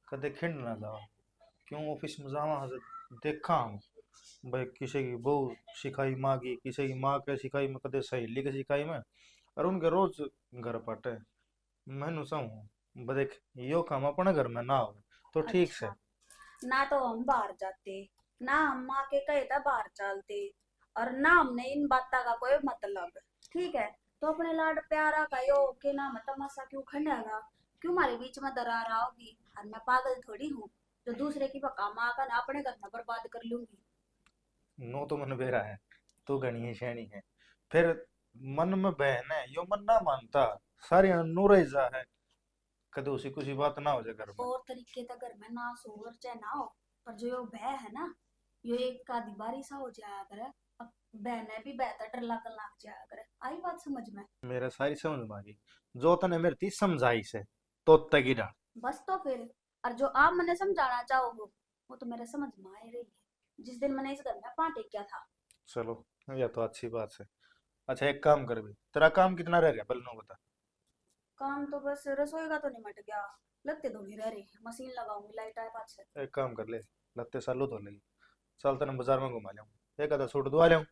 Speaker 7: कदे खिंड ना जाओ, क्यों ऑफिस में जावा हजर देखा हूँ भाई किसी की बहू सिखाई माँ की, किसी की माँ के सिखाई में, कदे सहेली के सिखाई में, और उनके रोज घर पटे। मैनू चाहूँ देख यो काम अपने घर में ना हो तो ठीक से।
Speaker 2: ना तो हम बाहर जाते, ना हम माँ के कहे था बाहर चलते, और ना हमने इन बातों का कोई मतलब। ठीक है तो अपने लाड प्यारा का यो के नाम तमाशा क्यों खंडेगा, क्यों हमारे बीच में दरार आओगी। और मैं पागल थोड़ी हूँ जो दूसरे की पका माँ का ना अपने घर में बर्बाद कर लूंगी।
Speaker 7: नो तो मन बेरा है, तू घनी है शैनी है, फिर मन में बहन है यो मन ना मानता, सारी नो रह जा है, कदे उसी कुछ बात ना हो जाए घर में।
Speaker 2: और तरीके तक घर में ना सोवर चाहे ना हो, पर जो यो भय है ना यो एक आधी बारी सा हो जाया करे, बहने भी बेहतर डर लगन लग जाया करे। आई बात समझ में?
Speaker 7: मेरा सारी समझ में आ गई, जो तने मेरे थी समझाई से तो तगी डाल।
Speaker 2: बस तो फिर, और जो आप मैंने समझाना चाहोगे वो तो मेरे समझ में आ ही रही है, जिस दिन मैंने इस घर में पाँव टेक किया था।
Speaker 7: चलो यह तो अच्छी बात है। अच्छा एक काम कर भी, तेरा काम कितना रह गया पहले नो बता।
Speaker 2: काम तो बस रसोई का तो निमट गया, लगते धोनी रह रही, मशीन लगाऊंगी लाइट आए पास से।
Speaker 7: एक काम कर ले, लत्ते सालू तो ले, चल तेने बाजार में घुमा लियाऊं, एक आधा सूट दुआ लियाऊं।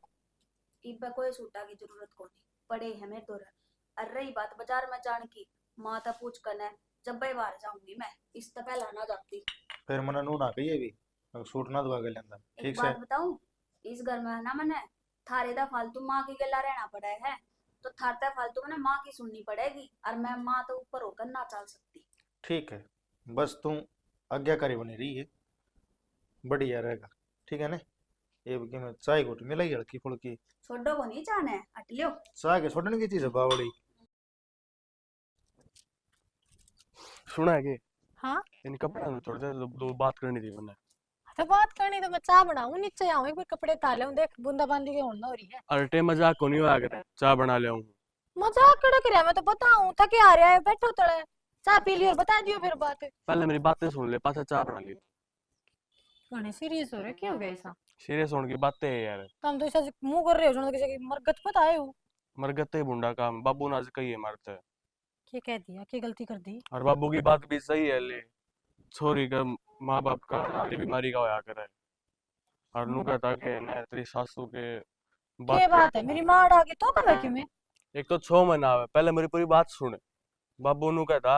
Speaker 2: इब कोई सूटा की जरूरत को नहीं पड़े है मेरे तो। और रही बात बाजार में जाने की, माँ तो पूछ करना जब भाई बाहर जाऊंगी मैं, इस तो पहला ना जाती।
Speaker 7: फिर मना नू ना कहिए भी, सूट ना दुआ के लेंदा
Speaker 2: एक
Speaker 7: ठीक से।
Speaker 2: बात बताऊं, इस घर में ना मैंने थारे दा फालतू माँ की गला रहना पड़ा है, तो थारता फालतू मैंने माँ की सुननी पड़ेगी, और मैं माँ तो ऊपर होकर ना चल सकती।
Speaker 7: ठीक है बस तू आज्ञाकारी बनी रही है, बढ़िया रहेगा ठीक है ना। ये कि मैं चाय घोट मिलाई हल्की फुल्की,
Speaker 2: छोड़ो को नहीं जाना है, हट लियो।
Speaker 7: चाय के छोड़ने की चीज है बावड़ी।
Speaker 6: सुना है कि
Speaker 9: हाँ
Speaker 6: इन कपड़ा में थोड़ा सा दो बात करनी थी मैंने।
Speaker 9: तो बात करनी तो मैं चाह बनाऊं, नीचे आऊं एक बार कपड़े ताले हूं, देख बूंदाबांदी के होना हो रही है।
Speaker 6: अरे मजाक को नहीं हुआ कर, चाय बना ले आऊं।
Speaker 9: मजाक कड़क रहा, मैं तो बताऊं थके आ रहा है, बैठो तड़े चाह पी लियो और बता दियो फिर बात।
Speaker 6: पहले मेरी बातें सुन ले, पाछा चाय बना ली।
Speaker 9: गाने सीरियस हो रहे, क्या हो गया ऐसा?
Speaker 6: सीरियस होने की बातें है यार।
Speaker 9: तुम तो ऐसा मुंह कर रहे हो जो किसी की मरगत पता है हो।
Speaker 6: मरगत ही बुंडा काम, बाबू ने आज कही है मरते है।
Speaker 9: क्या कह दिया, क्या गलती कर दी?
Speaker 6: और बाबू की बात भी सही है, ले छोरी का माँ बाप का बीमारी का होया करे, और नु कहता कि ना तेरी सासू के
Speaker 9: के
Speaker 6: बात
Speaker 9: बात है मेरी माँ आ गई तो कब है कि मैं
Speaker 6: एक तो 6 महीना आवे पहले मेरी पूरी बात सुने। बाबू नु कहता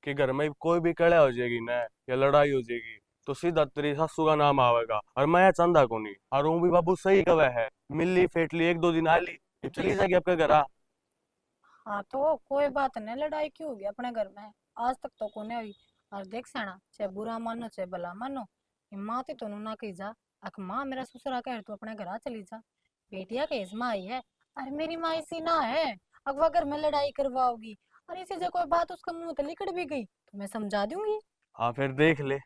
Speaker 6: कि घर में कोई भी कड़ा हो जाएगी ना या लड़ाई हो जाएगी तो सीधा तेरी सासू का नाम आवेगा और मैं चंदा को नहीं। और वो भी बाबू सही कवे है, मिली फेटली 1-2 दिन आली चली जाएगी आपके घर।
Speaker 9: हाँ तो कोई बात नहीं, लड़ाई क्यों होगी अपने घर में, आज तक तो कोने हुई। और देख सेना चाहे बुरा मानो चाहे भला मानो, ये माँ तो ना कही जा अक माँ मेरा ससुरा कह तू अपने घर आ चली जा, बेटिया के इस माँ आई है। अरे मेरी माँ इसी ना है, अगवा घर में लड़ाई करवाओगी और इसी से कोई बात उसका मुंह तो लिकड़ भी गई तो मैं समझा दूंगी।
Speaker 6: हाँ फिर देख ले,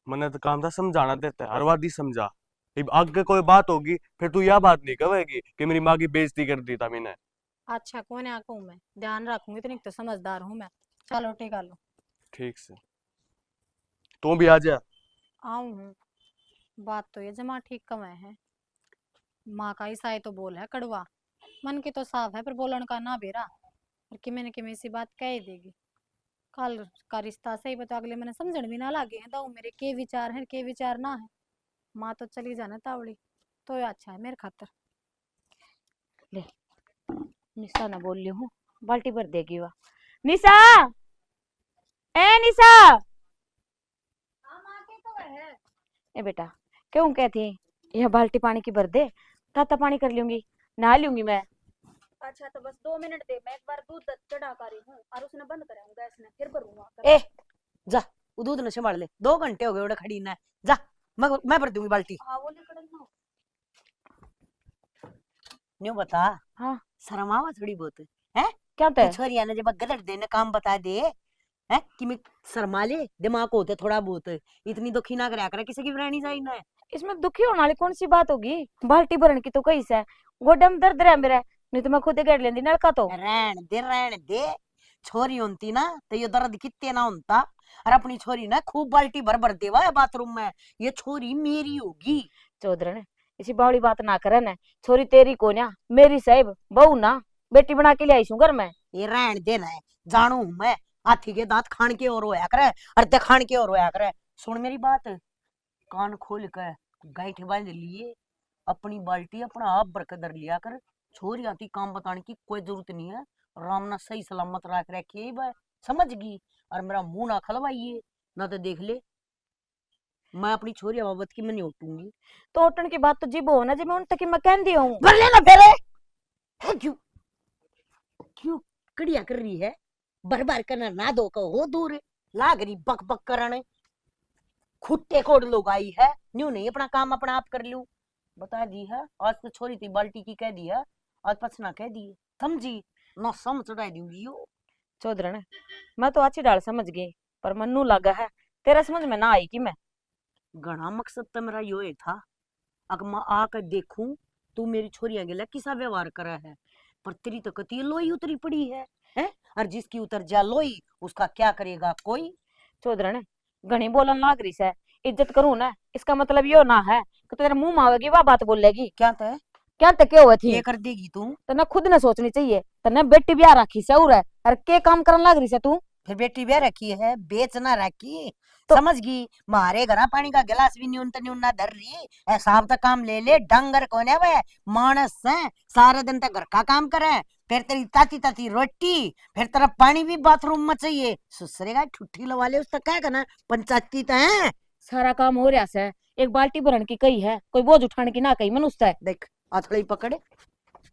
Speaker 6: मैंने तो काम था समझाना देता है, हर बात ही समझा। अब आगे कोई बात होगी फिर तू यह बात नहीं कहेगी कि मेरी माँ की बेइज्जती कर दी था मैंने।
Speaker 9: अच्छा कौन है आकू, मैं ध्यान रखूंगी, इतनी तो समझदार हूँ मैं। चलो टिका लो।
Speaker 6: ठीक से तू भी आ जा।
Speaker 9: आऊं हूँ, बात तो ये जमा ठीक कम है। माँ का ईसाई तो बोल है कड़वा, मन की तो साफ है पर बोलन का ना बेरा। और कि मैंने कि इसी बात कह ही देगी, कल का रिश्ता सही बता अगले मैंने समझण भी ना लागे हैं दाऊ मेरे के विचार है के विचार ना है। माँ तो चली जाना तावड़ी तो ये अच्छा है मेरे खातर।
Speaker 5: ले निशा ना बोल ली हूँ, बाल्टी भर देगी वह। निशा, ए निशा, ए बेटा क्यों कहती यह बाल्टी पानी की भर दे, ताता पानी कर लूंगी, नहा लूंगी मैं।
Speaker 2: अच्छा तो बस 2 मिनट दे, मैं एक बार दूध चढ़ा कर रही हूँ और उसने बंद कराऊंगा गैस ने, फिर भरूंगा।
Speaker 1: ए जा, वो दूध न संभाल ले, 2 घंटे हो गए उड़ा खड़ी ना, जा मैं भर दूंगी बाल्टी।
Speaker 2: हाँ वो लिकड़ ना।
Speaker 1: न्यू बता,
Speaker 5: हाँ
Speaker 1: शर्म आवा थोड़ी बहुत है?
Speaker 5: क्या तो है?
Speaker 1: छोरिया ने जब गलत देने काम बता दे है कि मैं शर्मा ले, दिमाग होते थोड़ा बहुत, इतनी दुखी ना करया करे किसी की रहनी चाहिए ना।
Speaker 5: इसमें दुखी होने वाली कौन सी बात होगी, बाल्टी भरन की तो कहीं से गोडम दर्द रहा मेरा, नहीं तो मैं खुद ही कर लेंदी नलका तो।
Speaker 1: रहन दे, छोरी होती ना तो ये दर्द कितने ना होता। और अपनी छोरी ना खूब बाल्टी भर भर देवा है बाथरूम में, ये छोरी मेरी होगी।
Speaker 5: चौधरी इसी बावड़ी बात ना करे ना, छोरी तेरी को ना मेरी साहिब बहू ना, बेटी बना के ले आई घर में।
Speaker 1: ये रहन देना है, जानू हूं मैं, हाथी के दांत खान के और होया करे और दे खान के और होया करे। सुन मेरी बात, कान खोल कर गांठ बांध लिए, अपनी बाल्टी अपना आप भर के धर लिया कर, छोरी आती काम बताने की कोई जरूरत नहीं है। राम ना सही सलामत रख रखिए भाई, समझगी। और मेरा मुंह ना खलवाइए, ना तो देख ले मैं अपनी छोरी बाबत की मैं नहीं उठूंगी।
Speaker 5: तो उठन की बात तो जिब हो ना, जब मैं उन तक मैं कह दी हूँ
Speaker 1: कर लेना फिर है, क्यों क्यों कड़िया कर रही है, बार बार करना ना दो को हो दूर लाग रही बक बक करने, खुट्टे कोड लोग आई है, न्यू नहीं अपना काम अपना आप कर लूं। बता दी है आज तो छोरी थी बाल्टी की कह दी है, आज पछना कह दी, समझी ना सम चढ़ाई दूंगी यो।
Speaker 5: चौधरी मैं तो अच्छी डाल समझ गई, पर मन्नू लगा है तेरा समझ में ना आई कि मैं
Speaker 1: घना मकसद तो मेरा यो ही था, अगर मैं आकर देखूं तू मेरी छोरिया गिला किसा व्यवहार करा है, पर तेरी तो कती लोई उतरी पड़ी है, हैं? और जिसकी उतर जा लोई उसका क्या करेगा कोई।
Speaker 5: चौधरी घनी बोलन लाग रही से, इज्जत करूं ना इसका मतलब यो ना है कि तेरे मुंह में आवेगी वह बात बोलेगी।
Speaker 1: क्या तय
Speaker 5: क्या तक क्या हुआ थी
Speaker 1: ये कर देगी तू,
Speaker 5: तने खुद ने सोचनी चाहिए, तने बेटी ब्याह रखी से और है और के काम करन लाग रही से तू।
Speaker 1: फिर बेटी ब्याह रखी है बेच ना रखी तो समझगी, मारे घरा पानी का गिलास भी न्यून ना धर रही ऐसा तक काम ले ले, डंगर कोने वे मानस है सारे दिन तक घर का काम करे, फिर तेरी ताती ताती रोटी, फिर तेरा पानी भी बाथरूम में चाहिए, सुसरेगा ठुट्ठी लवा ले उस तक क्या करना, पंचायती तो है
Speaker 5: सारा काम हो रहा से, एक बाल्टी भरन की कही है, कोई बोझ उठाने की ना कही मनुष्य है।
Speaker 1: देख अथड़ी पकड़े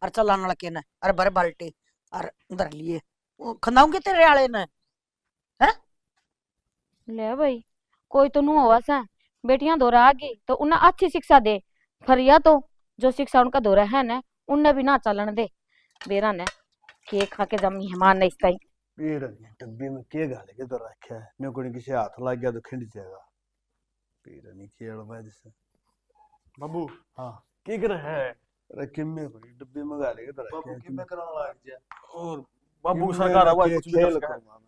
Speaker 1: और चलाना लगे ना, अरे भर बाल्टी और उधर लिए खंदाऊंगे तेरे आले ने है।
Speaker 5: ले भाई कोई तो नु हुआ सा, बेटियां दौरा आ गई तो उन्हें अच्छी शिक्षा दे, पर या तो जो शिक्षा उनका दौरा है ना उन्हें भी ना चलन दे। बेरा ने केक खा के जम मेहमान नहीं इसका
Speaker 4: पीड़ नहीं डब्बे में के गाले के तो रखा है, मैं कोई किसी हाथ लग गया तो खिंड जाएगा। पीड़ नहीं खेल वजह से
Speaker 6: बाबू
Speaker 4: हाँ
Speaker 6: की कर है
Speaker 4: अरे किम्मे कोई डब्बे में गाले के तो रखा
Speaker 6: बाबू
Speaker 4: है
Speaker 6: की मैं कराने लग जा और बाबू
Speaker 4: किम्मे
Speaker 6: सरकार हुआ
Speaker 4: के
Speaker 6: कुछ भी
Speaker 4: खेल
Speaker 6: कर
Speaker 4: करूंगा मैं।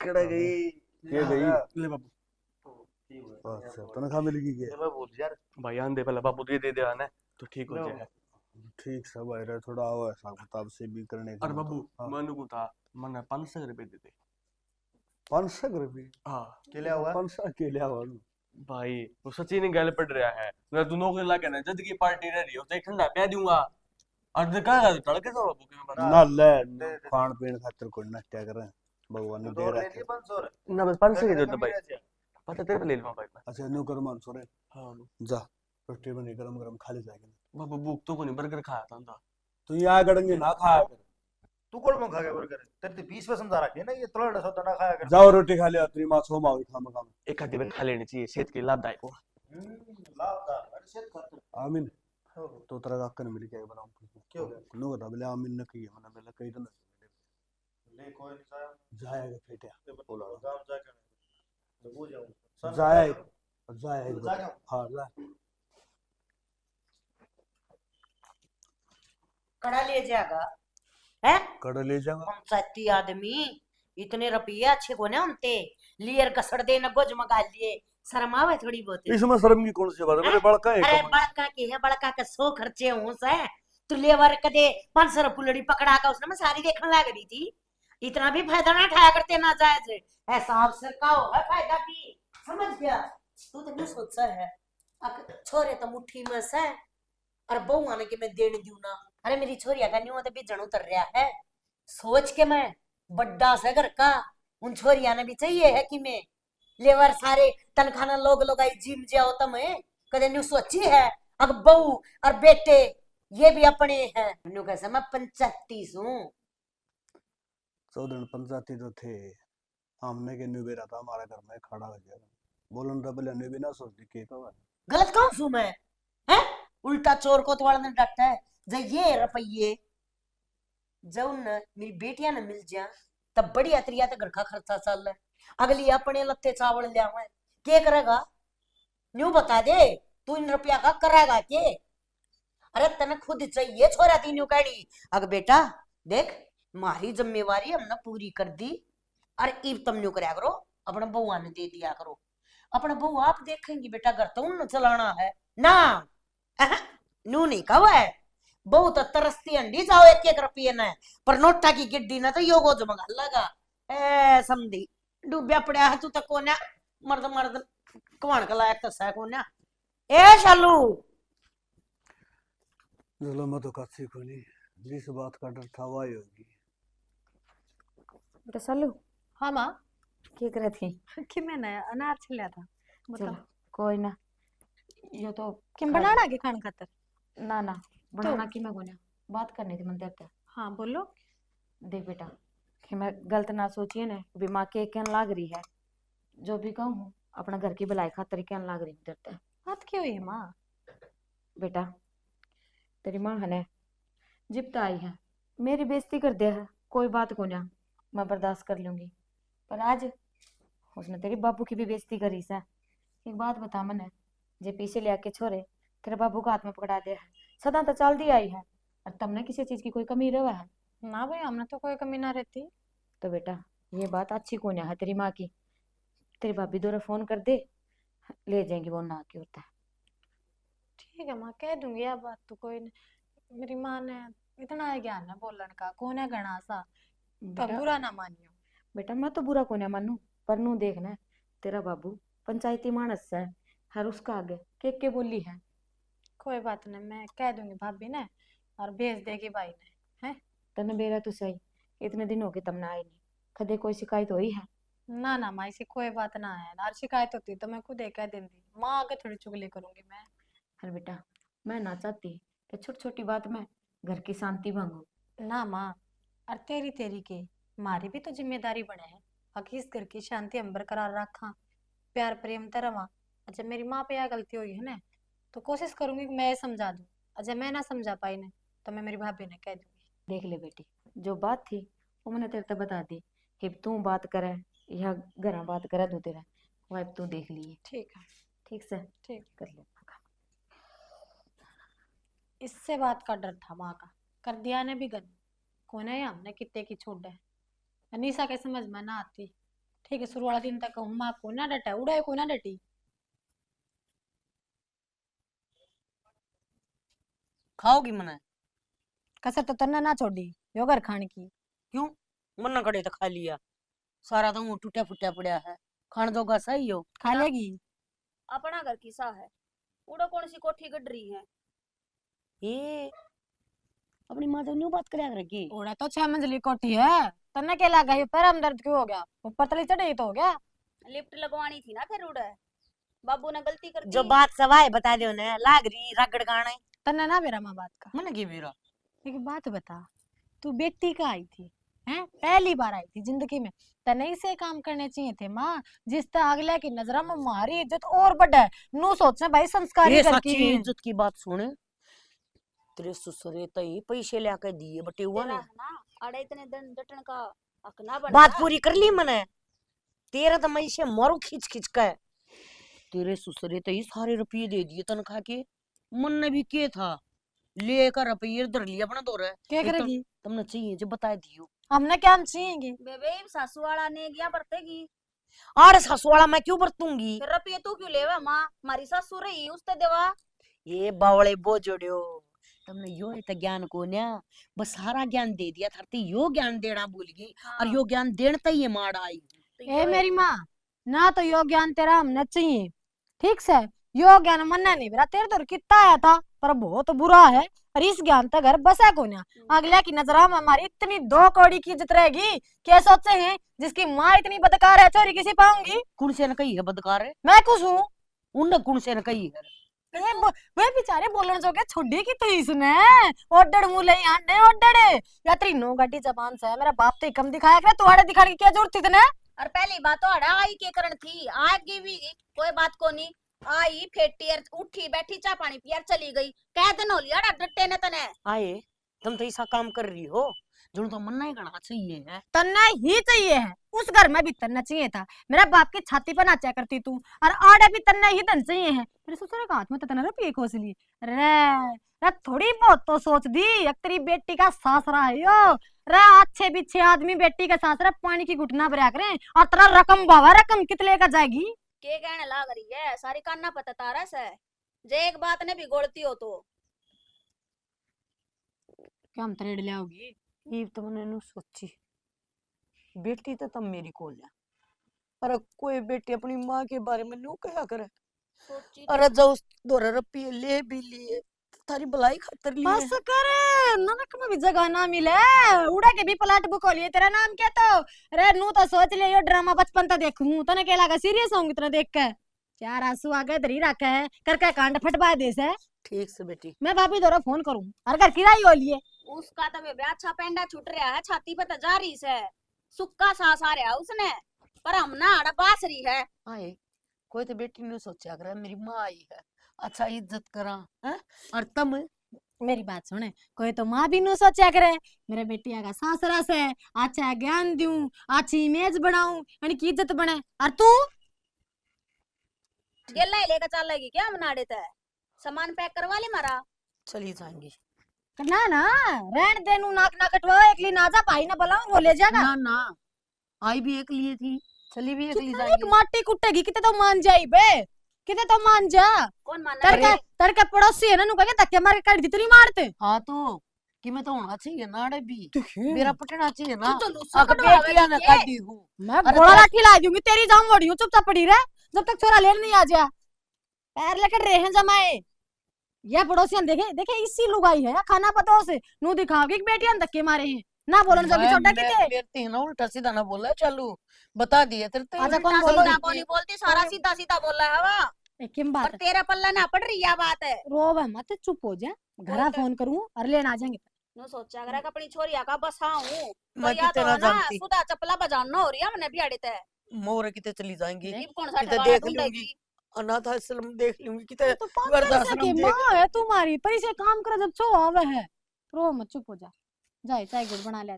Speaker 4: केड़ा गई के गई
Speaker 6: ले बाबू
Speaker 4: अच्छा तनख्वाह मिलेगी के
Speaker 6: मैं बोल यार भाई आन दे पहले बाबू दे दे आना तो ठीक हो जाए।
Speaker 4: ठीक सब आ रहा थोड़ा और हिसाब किताब से भी करने
Speaker 6: अरे बाबू मनु को था मन 500 रुपए दे दे।
Speaker 4: 500 रुपये
Speaker 6: हाँ
Speaker 4: के लिया हुआ 500 के लिया हुआ
Speaker 6: भाई वो सच्ची नहीं गल पड़ रहा है, मैं तू नौकरी लगे ना जद की पार्टी रह रही हो तो ठंडा पिया दूंगा और कहा तड़के तो बाबू के बता
Speaker 4: ना ले खान पीन खातर कोई ना क्या करे भगवान ने दे रखा है।
Speaker 7: 500
Speaker 6: ना बस 500 की जरूरत है भाई, पता तेरे पे ले लूंगा भाई मैं।
Speaker 4: अच्छा नो कर मान सोरे
Speaker 6: हाँ
Speaker 4: जा रोटी बनी गरम गरम खा ले जाएगा।
Speaker 6: बाबू भूख तो को नहीं, बर्गर खाया था ना।
Speaker 4: तू यहाँ गड़ंगे ना खाया कर।
Speaker 7: तू कोल में खा के बर्गर तेरे ते 20 पे समझा रखे ना, ये तोड़ा सौदा ना खाया कर।
Speaker 4: जाओ रोटी खा ले, तेरी माँ सो माओ खा मका में।
Speaker 6: एक आधी बार खा लेनी चाहिए, सेहत के लिए लाभदायक हो।
Speaker 7: लाभदार अरे सेहत खातिर
Speaker 4: आमीन तो तेरा काका ने मिल के बनाऊं
Speaker 7: क्यों
Speaker 4: नो बता बोले आमीन ने कही मैंने बोला कही तो ना
Speaker 7: ले कोई नहीं जाया
Speaker 4: जाएगा फेटिया बोला
Speaker 7: गांव जाके तो वो जाऊं
Speaker 4: जाएगा
Speaker 7: जाएगा
Speaker 4: हाँ जा
Speaker 1: कड़ा ले जाएगा है
Speaker 4: कड़ ले जाऊंगा
Speaker 1: पंचायती आदमी इतने रुपये अच्छे को ना उनते लियर कसड़ दे न गोज मगा लिए शर्म आवे थोड़ी बहुत।
Speaker 4: इसमें शर्म की कौन सी बात है, मेरे बड़का है
Speaker 1: अरे बड़का की है, बड़का के 100 खर्चे हूं से तू लेवर कदे 500 पुलड़ी पकड़ा का उसने मैं सारी देखने लग रही थी। इतना भी फायदा ना उठाया करते ना जायज ऐसा अवसर का हो है फायदा भी समझ गया तू तो नहीं सोचा है छोरे तो मुट्ठी में से और बहू आने के मैं देने दूं ना। अरे मेरी छोरिया का न्यू तो बीजन उतर रहा है सोच के मैं बड्डा से घर का उन छोरिया ने भी चाहिए है कि मैं लेवर सारे तनखाना लोग आई जिम जाओ तुम्हें कदे न्यू सोची है अब बहू और बेटे ये भी अपने हैं न्यू कैसे मैं 35 हूँ
Speaker 4: 14 पंचायती तो थे हमने के न्यू बेरा था हमारा घर में खड़ा हो जाएगा बोलन तो बोले न्यू भी ना सोच के तो
Speaker 1: गलत कौन सू मैं है उल्टा चोर को तो ने डरता है जब ये रुपये जब न मेरी बेटियां ने मिल जा तब बढ़िया तरिया तक घर का खर्चा चल रहा है अगली अपने लत्ते चावल ले आवे के करेगा न्यू बता दे तू इन रुपया का करेगा के। अरे तने खुद चाहिए छोरा ती न्यू कही अग बेटा देख मारी जिम्मेवारी हमने पूरी कर दी और इब तुम न्यू करया करो अपने बउआ ने दे दिया करो अपना बहू आप देखेंगी बेटा घर तो उन चलाना है ना नू नहीं कहा है बहू तो तरसती अंडी जाओ 1-1 रुपये न पर नोटा की गिड्डी ना तो योगो जमगा लगा ए समझी डूबया पड़ा है तू तो कोना मर्द मर्द कौन का लायक तो सह कोना ए शालू
Speaker 4: चलो मैं तो कच्ची को नहीं जिस बात का डर था वही होगी।
Speaker 5: बेटा सालू
Speaker 9: हाँ माँ
Speaker 5: क्या कर रही थी
Speaker 9: कि मैंने अनार छिलिया था
Speaker 5: चल
Speaker 9: बताओ
Speaker 5: कोई ना यो तो
Speaker 9: किम
Speaker 5: खा-
Speaker 9: बनाना के खान खातर
Speaker 5: ना ना बनाना की मैं गोना बात करनी थी मन तेरे
Speaker 9: हाँ बोलो
Speaker 5: देख बेटा कि मैं गलत ना सोचिए ना भी माँ के कहन लाग रही है जो भी कहूँ अपना घर की भलाई खातिर कहन लाग रही तेरे
Speaker 9: बात क्यों हुई माँ
Speaker 5: बेटा तेरी माँ है ना जिप्ता आई है मेरी बेइज्जती कर दिया है कोई बात को ना मैं बर्दाश्त कर लूंगी पर आज उसने तेरी बाबू की भी बेइज्जती करी से। एक बात बता मने जे पीछे ले आके छोरे तेरे बाबू को हाथ में पकड़ा दिया है सदा तो चल दी आई है और तुमने किसी चीज की कोई कमी रहा है
Speaker 9: ना भाई हमने तो कोई कमी ना रहती।
Speaker 5: तो बेटा ये बात अच्छी को है तेरी माँ की तेरी भाभी दोरा फोन कर दे ले जाएंगे वो ना के होता है।
Speaker 9: ठीक है माँ कह दूंगी यह बात तो कोई नहीं। मेरी माँ ने इतना है ज्ञान है बोलन का कौन है घना सा तो
Speaker 5: बेटा
Speaker 9: बुरा ना मानियो।
Speaker 5: बेटा मैं तो बुरा को ना मानू पर नू देखना तेरा बाबू पंचायती मानस है हर उसका आगे के बोली है।
Speaker 9: कोई बात नहीं मैं कह दूंगी भाभी ने और भेज देगी भाई ने।
Speaker 5: तने बेरा तो सही इतने दिन हो गए तुमने आई नहीं कदे कोई शिकायत हुई है
Speaker 9: ना ना माँ ऐसी कोई बात ना है और शिकायत होती तो मैं खुद कह देती माँ आगे थोड़ी चुगली करूंगी मैं।
Speaker 5: अरे बेटा मैं ना चाहती कि छोटी छोटी बात में घर की शांति भंगू
Speaker 9: ना माँ और तेरी तेरी के हमारी भी तो जिम्मेदारी बने है बाकी इस घर की शांति हम बरकरार रखा प्यार प्रेम तरह। अच्छा मेरी माँ पे यह गलती हुई है ना तो कोशिश करूंगी कि मैं समझा दूं। अच्छा मैं ना समझा पाई ना तो मैं मेरी भाभी ने कह दूंगी।
Speaker 5: देख ले बेटी जो बात थी वो मैंने तेरे तक बता दी कि तू बात करे या घर बात करे तू तेरा वो अब तू देख लिए
Speaker 9: ठीक है
Speaker 5: ठीक से
Speaker 9: ठीक।
Speaker 5: कर ले अपना काम।
Speaker 9: इससे बात का डर था माँ का कर दिया ने भी गन कौन है हमने कितने की छोड़ है अनीसा के समझ में ना आती। ठीक है शुरू वाला दिन तक कहूँ माँ को ना डटा उड़ाए को ना डटी।
Speaker 1: खाओगी मने
Speaker 9: कसर तो तन्ना ना छोड़ी यो घर खाने की
Speaker 1: क्यों मन्ना कड़े तो खा लिया सारा तो मुंह टूटा फुटा पड़ा है खान जोगा सही हो
Speaker 9: खा लेगी
Speaker 10: अपना घर किसा है, उड़ो कौन सी कोठी गढ़ रही है।
Speaker 1: ये अपनी माँ तो न्यू बात करे रखी।
Speaker 9: ओड़ा तो 6 मंजिली कोठी है, तन्ने क्या लगा ये पैर में दर्द क्यों हो गया? ऊपर तली चढ़ी तो हो गया।
Speaker 10: लिफ्ट लगवानी थी ना फिर उड़े, बाबू ने गलती कर दी।
Speaker 1: जो बात सवाए बता दो ना, लाग रही रगड़ गाने
Speaker 9: तन्ने ना मेरा माँ बात का।
Speaker 1: मन की मेरा।
Speaker 9: एक बात बता, तू बेटी का आई थी हैं? पहली बार आई थी जिंदगी में, तने से काम करने चाहिए थे माँ। जिस तरह अगले की नजर में हमारी इज्जत और बढ़ा है, नू सोचना भाई संस्कारी
Speaker 1: ये
Speaker 9: करके
Speaker 1: सच्ची इज्जत की बात सुन, तेरे ससुरे तई पैसे लेके दिए बटे हुआ
Speaker 10: तेरा
Speaker 1: ने।
Speaker 10: है ना अड़े इतने डटन का हक ना बन।
Speaker 1: बात पूरी कर ली मैंने, तेरा तो मैं इसे मारू खींच खींच के। तेरे ससुरे तई सारे रुपये दे दिए तनख्वाह के। मन ने भी के था लेकर रुपये धर लिया अपना दौर है।
Speaker 9: क्या करेगी?
Speaker 1: तुमने चाहिए जो बता दियो।
Speaker 9: हमने क्या हम चाहिएंगे?
Speaker 10: बेबे सासू वाला ने गया बरतेगी,
Speaker 1: और सासू वाला मैं क्यों बरतूंगी?
Speaker 10: फिर रुपये तू क्यों लेवा माँ? हमारी सासू रही उसते देवा।
Speaker 1: ये बावड़े बो जोड़ियो, तुमने यो है ज्ञान को ना बस सारा ज्ञान दे दिया था, यो ज्ञान देना भूल गई। और यो ज्ञान देने तई ये माड़ आई।
Speaker 9: ए मेरी माँ, ना तो यो ज्ञान तेरा हमने चाहिए, ठीक से? यो ज्ञान मन्ना नहीं मेरा, तेरे तो कितना आया था पर बहुत बुरा है। और इस ज्ञान तक घर बसा को ना, अगले की नजर में हमारी इतनी 2 कौड़ी की इज्जत रहेगी। क्या सोचते हैं जिसकी माँ इतनी बदकार है, चोरी किसी पाऊंगी?
Speaker 1: कौन से न कही है बदकार है?
Speaker 9: मैं कुछ हूँ?
Speaker 1: उन कौन से न कही है?
Speaker 9: वे बेचारे बोलन जो के छोड़ी की तो इसने ओडड़ मुले आंडे ओडड़ या तेरी नो गाड़ी जबान से मेरा बाप तो कम दिखाया करे, तुम्हारे दिखाने की क्या जरूरत थी इतने?
Speaker 10: और पहली बात तो अड़ा आई के कारण थी, आगे भी कोई बात को नहीं आई, फेटियर उठी बैठी चा पानी पियर चली गई, कह दिन हो लिया डट्टे ने तने।
Speaker 1: आए तुम तो ऐसा काम कर रही हो जो तो मन्ना ही करना चाहिए है।
Speaker 9: तन्ना ही चाहिए है, उस घर में भी तन्ना चाहिए था। मेरा बाप की छाती पर नाचा करती तू, और आड़े भी तन्ना ही धन चाहिए है। मेरे ससुर के हाथ में तो तन्ना रुपये खोस ली रे थोड़ी बहुत तो सोच दी। एक तेरी बेटी का सासरा है यो रे, अच्छे बिच्छे आदमी बेटी का सासरा पानी की घुटना भरा करे, और तेरा रकम बाबा रकम कितने का जाएगी?
Speaker 10: के कहने लाग रही है सारी कान्ना पता तारा से, जे एक बात ने बिगोड़ती हो तो
Speaker 9: क्या हम त्रेड ले आओगी?
Speaker 1: ये तुमने नु सोची बेटी तो तब मेरी को लिया, अरे कोई बेटी अपनी माँ के बारे में नु क्या करे?
Speaker 10: सोची
Speaker 1: अरे जो दोरे रुपये ले भी लिए थारी भलाई खातर लिए।
Speaker 9: बस कर, नरक में भी जगह ना मिले, उड़ा के भी प्लाट बुक हो लिए। तेरा नाम क्या? तो रे नू तो सोच ले यो ड्रामा बचपन तक देखूं, तने क्या लगा सीरियस होंगी इतना देख के? चार आंसू आगे दरी रखा है करके कांड फटवा दे से।
Speaker 1: ठीक से बेटी,
Speaker 9: मैं भाभी दोरा फोन करूं और घर किराई हो लिए।
Speaker 10: उसका तो बेबे अच्छा पेंडा छूट रहा है, छाती पे तो जा रही से सुक्का सांस आ रहा उसने, पर हम ना अड़ा बास रही है।
Speaker 1: आए कोई तो बेटी ने सोचा करे मेरी माँ आई है, अच्छा इज्जत करा है। और तुम
Speaker 9: मेरी बात सुने, कोई तो माँ भी नु सोचा करे मेरे बेटी आगा सासरा से अच्छा ज्ञान दूं, अच्छी इमेज बनाऊं, इनकी इज्जत बने। और तू
Speaker 10: गेला ही लेकर चलेगी क्या? हम नाड़े ते सामान पैक करवा ले मारा,
Speaker 1: चली जाएंगी।
Speaker 9: ना ना रहन दे, नू नाक ना कटवा, एकली ना जा, भाई ना बुलाऊं वो ले जाएगा।
Speaker 1: ना ना आई भी एक लिए थी, चली भी एक लिए
Speaker 9: कितना एक
Speaker 1: जाएगी।
Speaker 9: माटी कुटेगी किते तो मान जाई बे, किते तो मान जा।
Speaker 10: कौन माना?
Speaker 9: तड़के तड़के पड़ोसी है ना, नु कहे धक्के मार के काट दी, तेरी मारते।
Speaker 1: हाँ तो कि मैं तो होना चाहिए नाड़े भी, मेरा पटना चाहिए ना।
Speaker 10: तू तो लूसा
Speaker 1: अगर
Speaker 10: कटवा
Speaker 1: बेटियां
Speaker 10: रही
Speaker 1: ना
Speaker 10: है।
Speaker 1: काटी हूँ
Speaker 9: मैं
Speaker 1: अरे
Speaker 9: गोला
Speaker 1: तो-
Speaker 9: लाठी ला दूंगी तेरी, जाऊं मोड़ी हूं, चुपचाप पड़ी रह जब तक छोरा लेने नहीं आ जा। पैर लेकर रहे हैं जमाए, ये पड़ोसियन देखे देखे इसी लुगाई है खाना पता से नू दिखाओगे कि बेटियां धक्के मारे हैं ना, बोलन जो भी छोटा किते
Speaker 1: मेरती है ना, उल्टा सीधा ना बोला। चलो बता दिए तेरे ते
Speaker 9: आजा
Speaker 1: उल्टा
Speaker 9: कौन
Speaker 1: बोलो
Speaker 9: बोलो?
Speaker 10: सीधा
Speaker 1: ही
Speaker 10: को नहीं
Speaker 1: नहीं।
Speaker 10: बोलती, सारा सीधा सीधा बोल रहा है हवा।
Speaker 9: किम
Speaker 10: पर
Speaker 9: बात है?
Speaker 10: तेरा पल्ला ना पड़ रही है बात है।
Speaker 9: रोवे मत, चुप हो जा, घरा फोन करूं और लेने आ जाएंगे।
Speaker 10: नो सोचा अगर अपनी छोरिया का बसाऊं तो
Speaker 1: मैं
Speaker 10: या तो
Speaker 1: कितना
Speaker 10: है ना
Speaker 1: जानती
Speaker 10: सुधा चपला बजाना हो रही है हमने भी अड़े ते।
Speaker 1: मोर किते चली जाएंगी,
Speaker 10: जीप कौन सा
Speaker 1: किते
Speaker 10: ठगाना
Speaker 1: देख
Speaker 10: ढूंढेगी?
Speaker 1: लूंगी, अनाथ आश्रम देख लूंगी, किते
Speaker 9: तो पागल से
Speaker 1: वृद्धाश्रम
Speaker 9: की
Speaker 1: देख
Speaker 9: माँ है तुम्हारी, पैसे काम करे जब छो आवे है। रो मत, चुप हो जा, जाए चाय गुड़ बना ले।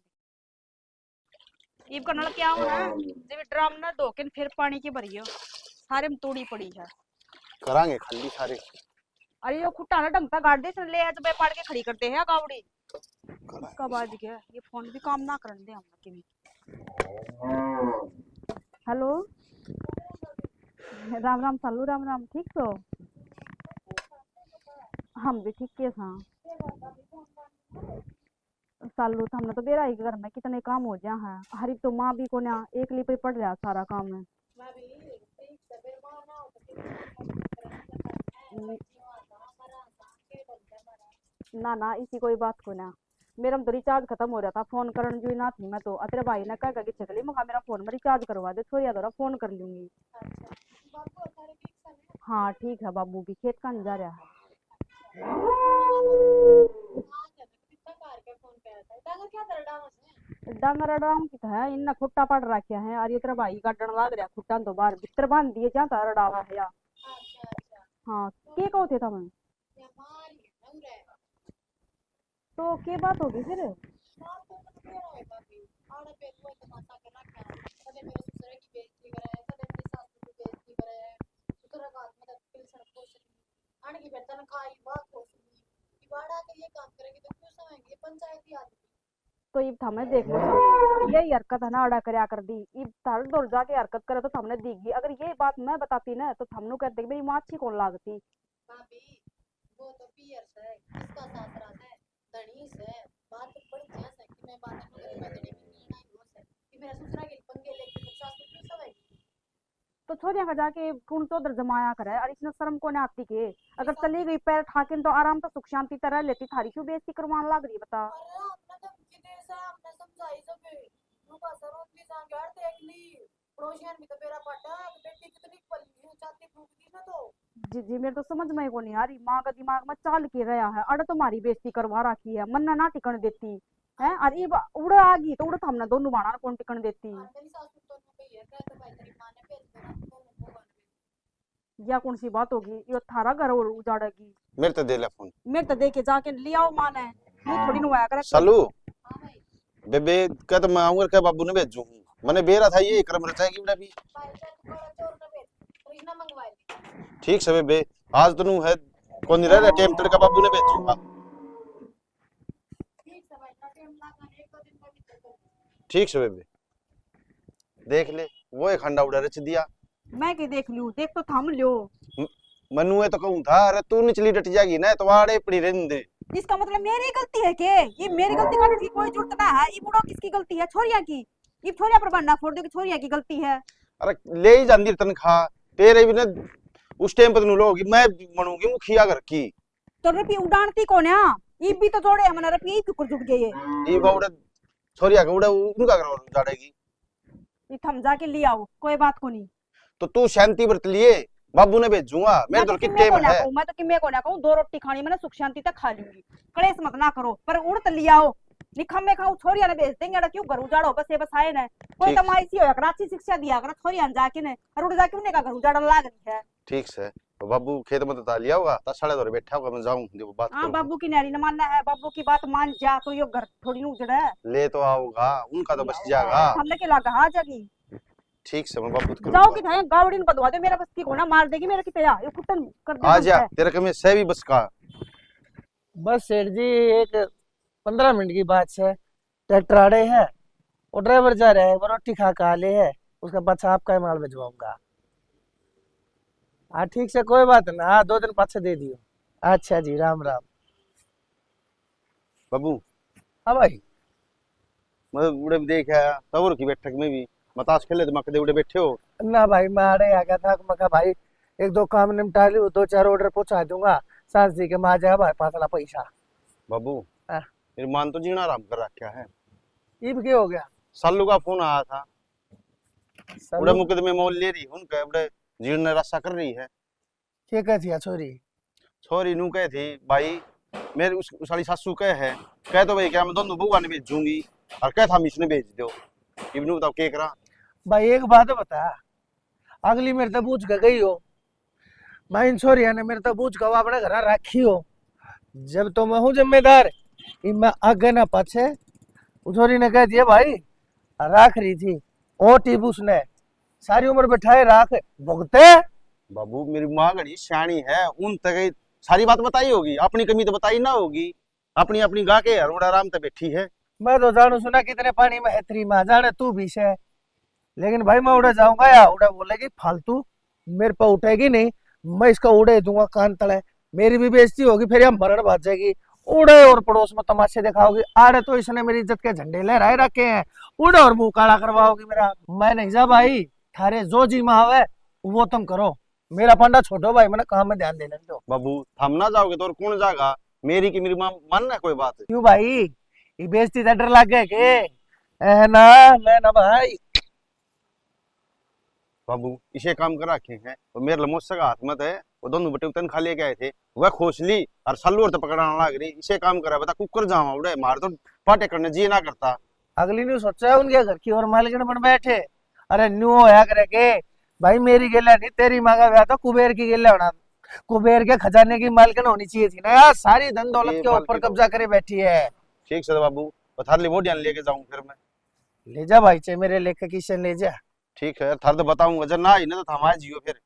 Speaker 2: ईब का नल क्या हो ना, जब ड्राम ना धोके फिर पानी की भरियो, सारे में तोड़ी पड़ी है।
Speaker 8: करांगे खाली सारे।
Speaker 2: अरे यो खुट्टा ना ढंगता गाड़ दे, ले जब पाड़ के खड़ी करते हैं गावड़ी। कब आज गया ये फोन भी काम ना करने दे हम के भी। हेलो राम राम सालू, राम राम, ठीक तो हम भी ठीक के सा सालू, तो हमने तो बेरा ही घर में कितने काम हो जा है। हरी तो माँ भी को ना एक पे पड़ रहा सारा काम है। ना ना इसी कोई बात को ना, मेरा तो रिचार्ज खत्म हो रहा था, फोन करन जो ना थी मैं तो तेरे भाई ने कहा कि चकली मुखा मेरा फोन में रिचार्ज करवा दे, छोरिया द्वारा फोन कर लूंगी। हाँ ठीक है, बाबू भी खेत का जा रहा है। डांगर डांग की है इन्ना खुट्टा पड़ रखा है और ये तेरा भाई काटन लाग रहा खुट्टा तो बाहर भीतर बांध दिए जहाँ तारा डावा है या। हाँ के कहो थे तुम तो के बात होगी फिर? तो ये थमने देख लो यही हरकत है ना अड़ा करया कर दी, ये थारे दौड़ जाके हरकत करे तो थमने दीगी, अगर ये बात मैं बताती ना तो थमनु कहते मेरी माँ अच्छी कौन लागती।
Speaker 9: वो तो पियर है, इसका सासरा है, धनीस है, बात बड़ी जैस है कि मैं बात करूं मैं धनी की लड़ाई हो से कि मेरा ससुरा के पंगे लेके मेरी सास क्यों सवेगी।
Speaker 2: तो छोरिया का जाके कौन तो उधर जमाया करे और इसने शर्म को ने आती के, अगर चली गई पैर ठाकिन तो आराम तो सुख शांति तरह लेती, थारी क्यों बेइज्जती करवाने लग रही बता।
Speaker 9: अरे हमने तो कितने से हमने समझाई सब उनका सरों की सांगार देख ली, पड़ोसियन भी तो मेरा पटा बेटी कितनी पली है चाहती भूख दी ना तो।
Speaker 2: जी मेरे तो समझ में को नहीं आ रही, माँ का दिमाग में चाल के रहा है, अड़ तुम्हारी बेइज्जती करवा रखी है, मन्ना ना टिकन देती है और ये उड़ आ गई तो उड़ हमने दोनों बाणा कौन टिकन देती।
Speaker 9: मेरी सास तो कही है तो भाई तेरी मां ने भेज देना दोनों को बन
Speaker 2: या कौन सी बात होगी, ये थारा घर उजाड़ेगी।
Speaker 8: मेरे तो दे ले फोन,
Speaker 2: मेरे तो दे के जाके ले आओ मां ने, ये थोड़ी नुआया करे।
Speaker 8: सालू
Speaker 9: हां भाई
Speaker 8: बेबे कह तो मैं आऊंगा क्या बाबू ने भेजू मैंने बेरा था ये क्रम रचाएगी बेटा भी।
Speaker 9: भाई से तुम्हारा चोर ना भेज कृष्णा मंगवा ली।
Speaker 8: ठीक से बेबे आज तो है कौन नहीं रह रहा टेम का बाबू ने भेजूंगा।
Speaker 9: ठीक है भाई टाइम लगा एक दो दिन में भी चल।
Speaker 8: ठीक से बेबे देख ले वो एक खंडा उड़ा रच दिया।
Speaker 2: मैं के देख लूं, देख तो थम लियो।
Speaker 8: मनु है तो कहूं था अरे तू निचली डट जाएगी ना तो वाड़े पड़ी रहने दे।
Speaker 2: इसका मतलब मेरी गलती है के? ये मेरी गलती काटने की कोई जरूरत ना है, ये बुढ़ो किसकी गलती है? छोरिया की। ये छोरिया पर बनना फोड़ दो कि छोरिया की गलती है।
Speaker 8: अरे ले ही जांदी तनख्वाह तेरे भी ना उस टाइम पर लोगी मैं बनूंगी मुखिया घर की।
Speaker 2: तो रुपये उड़ानती कौन है? ये भी तो जोड़े हमने रुपये ही जुट गए
Speaker 8: ये बाउडे छोरिया का उड़ा उनका घर उजाड़ेगी।
Speaker 2: ये थम जाके ले आओ, कोई बात को नहीं।
Speaker 8: तो तू शांति बरत लिए बाबू ने भेजूंगा मेरे तो कितने में है।
Speaker 2: मैं तो किम्मे को ना कहूं, दो रोटी खानी मैंने सुख शांति तक खा लूंगी, कलेश मत ना करो, पर उड़ तो ले आओ। निखम में खाऊं छोरिया ने भेज देंगे, क्यों घर उजाड़ो बस ये बस आए ना कोई कमाई सी हो कराची शिक्षा दिया कर छोरिया ने जाके ने और उड़ जाके उन्हें का घर उजाड़न लाग रही है।
Speaker 8: ठीक से तो बाबू खेत में तो लिया होगा ता साढ़े दो बैठा होगा मैं जाऊं देखो बात
Speaker 2: हां बाबू की नारी न मानना है, बाबू की बात मान जा तो यो घर थोड़ी उजड़ा है।
Speaker 8: ले तो आओगा उनका तो बच जाएगा।
Speaker 2: हमने के लगा आ जागी।
Speaker 8: ठीक से मैं बाबू को
Speaker 2: जाओ कि थाए गावड़ी न बदवा दे, मेरा बस की कोना मार देगी मेरा किते या ये कुटन कर दे।
Speaker 8: आ जा तेरे कमे से भी बस का।
Speaker 3: बस सेठ जी एक 15 मिनट की बात है, ट्रैक्टर आड़े है और ड्राइवर जा रहा है, वो रोटी खा के आले है, उसका पाछा आपका ही माल भिजवाऊंगा। हाँ ठीक से कोई बात ना, हाँ 2 दिन पाछे दे दियो। अच्छा जी राम राम।
Speaker 8: बाबू
Speaker 3: हाँ भाई
Speaker 8: मैं उड़े भी देखा तवर की बैठक में भी मताश खेले तो मकदे उड़े बैठे हो
Speaker 3: ना भाई मैं आड़े आ गया था, मैं कहा भाई 1-2 काम निपटा लियो, 2-4 ऑर्डर पहुंचा दूंगा, सास जी के माँ जाए भाई पासला पैसा।
Speaker 8: बाबू
Speaker 3: हाँ।
Speaker 8: मेरी मान तो जीना आराम कर रखा है।
Speaker 3: ये भी क्या हो गया?
Speaker 8: सालू का फोन आया था, उड़े मुकदमे मोल ले रही उनका उड़े जीर्ण रास्ता कर रही है।
Speaker 3: क्या कहती है छोरी?
Speaker 8: छोरी नू कहे थी भाई मेरे उस साली सासू कहे है कह तो भाई क्या मैं दोनों बुआ ने भेजूंगी और कह था मिशने भेज दो इब्नू बताओ के करा।
Speaker 3: भाई एक बात बता, अगली मेरे तो पूछ के गई हो भाई, इन छोरिया ने मेरे तो पूछ के अपने घर रखी हो, जब तो मैं हूँ जिम्मेदार मैं आगे ना पाछे। छोरी ने कह दिया भाई राख रही थी ओ टीबूस ने सारी उम्र बैठाए राख भुगते।
Speaker 8: बाबू मेरी माँ घड़ी सियाणी है, उन तक सारी बात बताई होगी, अपनी कमी तो बताई ना होगी, अपनी अपनी गा के हर आराम से बैठी है।
Speaker 3: मैं तो जानू सुना कितने पानी में है तेरी माँ, जाने तू भी से, लेकिन भाई मैं उड़े जाऊंगा या उड़े बोलेगी फालतू मेरे पे उठेगी नहीं, मैं इसका उड़े दूंगा कान तले, मेरी भी बेइज्जती होगी, फिर यह मरण भाग जाएगी। उड़े और पड़ोस में तमाशे दिखाओगी, आड़े तो इसने मेरी इज्जत के झंडे लहराए रखे हैं, उड़े और मुंह काला करवाओगी मेरा। मैं नहीं जा भाई, थारे जो जी मावे वो तुम करो, मेरा पंडा छोटो भाई मैंने काम में ध्यान देने दो।
Speaker 8: बाबू थम ना जाओगे तो और कौन जाएगा, मेरी की मेरी मां मानना कोई बात है।
Speaker 3: क्यों भाई, ये बेइज्जती से डर लग गए के? है ना, मैं ना भाई।
Speaker 8: बाबू इसे काम करा रखे हैं तो मेरे लमोस सगा हाथ मत है। वो दोनों बटे उतन खा ले गए थे, वह खोसली और सल्लू और तो पकड़ाना लग रही। इसे काम करा बता कुकर जावा उड़े मार तो पाटे करने जी ना करता।
Speaker 3: अगली न्यू सोचा उनके घर की और मालकिन बन बैठे। अरे न्यू होया करे के भाई, मेरी गेला नहीं, तेरी माँ का ब्याह तो कुबेर की गेला होना। कुबेर के खजाने की मालकिन होनी चाहिए थी ना यार, सारी धन दौलत
Speaker 8: ये
Speaker 3: के ऊपर
Speaker 8: मालकिन
Speaker 3: कब्जा करे बैठी है।
Speaker 8: ठीक से बाबू थार वो ध्यान लेके जाऊं फिर मैं।
Speaker 3: ले जा भाई, चे मेरे लेख किशन ले जा।
Speaker 8: ठीक है थार तो बताऊंगा, जब ना आई ना तो थमाए जियो फिर।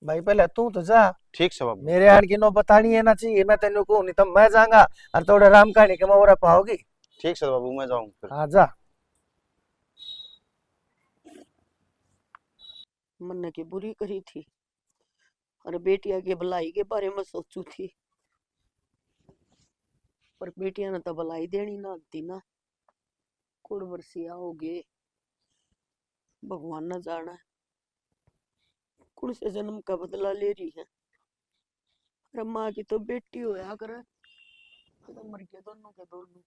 Speaker 3: भाई पहले तू तो जा,
Speaker 8: ठीक से बाबू।
Speaker 3: मेरे आन की नो बतानी है ना चाहिए, मैं तेन को नहीं तो मैं जाऊंगा और थोड़े राम कहानी के मोहरा पाओगी।
Speaker 8: ठीक से बाबू मैं जाऊं फिर।
Speaker 3: हाँ जा।
Speaker 1: मन की बुरी करी थी और बेटिया के भलाई के बारे में सोचू थी, पर बेटिया ने तो भलाई देनी ना दी ना। कुड़ वर्षी आओगे भगवान न जाना कुड़ से जन्म का बदला ले रही है। अरे माँ की तो बेटी होया करे तो मर गए दोनों के दोनों।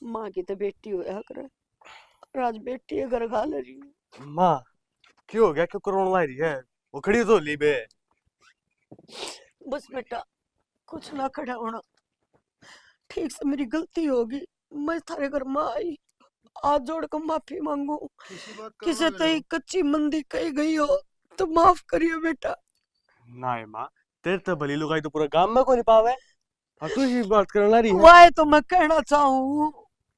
Speaker 1: माँ की तो बेटी होया करे, आज बेटी है घर खा ले रही है।
Speaker 6: माँ क्यों हो गया, क्यों करोड़ ला रही है? वो खड़ी तो ली बे।
Speaker 1: बस बेटा कुछ ना खड़ा होना, ठीक से मेरी गलती होगी, मैं थारे घर में आई, हाथ जोड़ कर माफी मांगू। किसी तई कच्ची मंदी कही गई हो तो माफ करियो बेटा।
Speaker 6: ना है माँ, तेरे तो भली लुगाई तो पूरा गांव में को नहीं पावे, और तू ही बात करने ला रही है।
Speaker 1: वाह तो मैं कहना चाहूँ,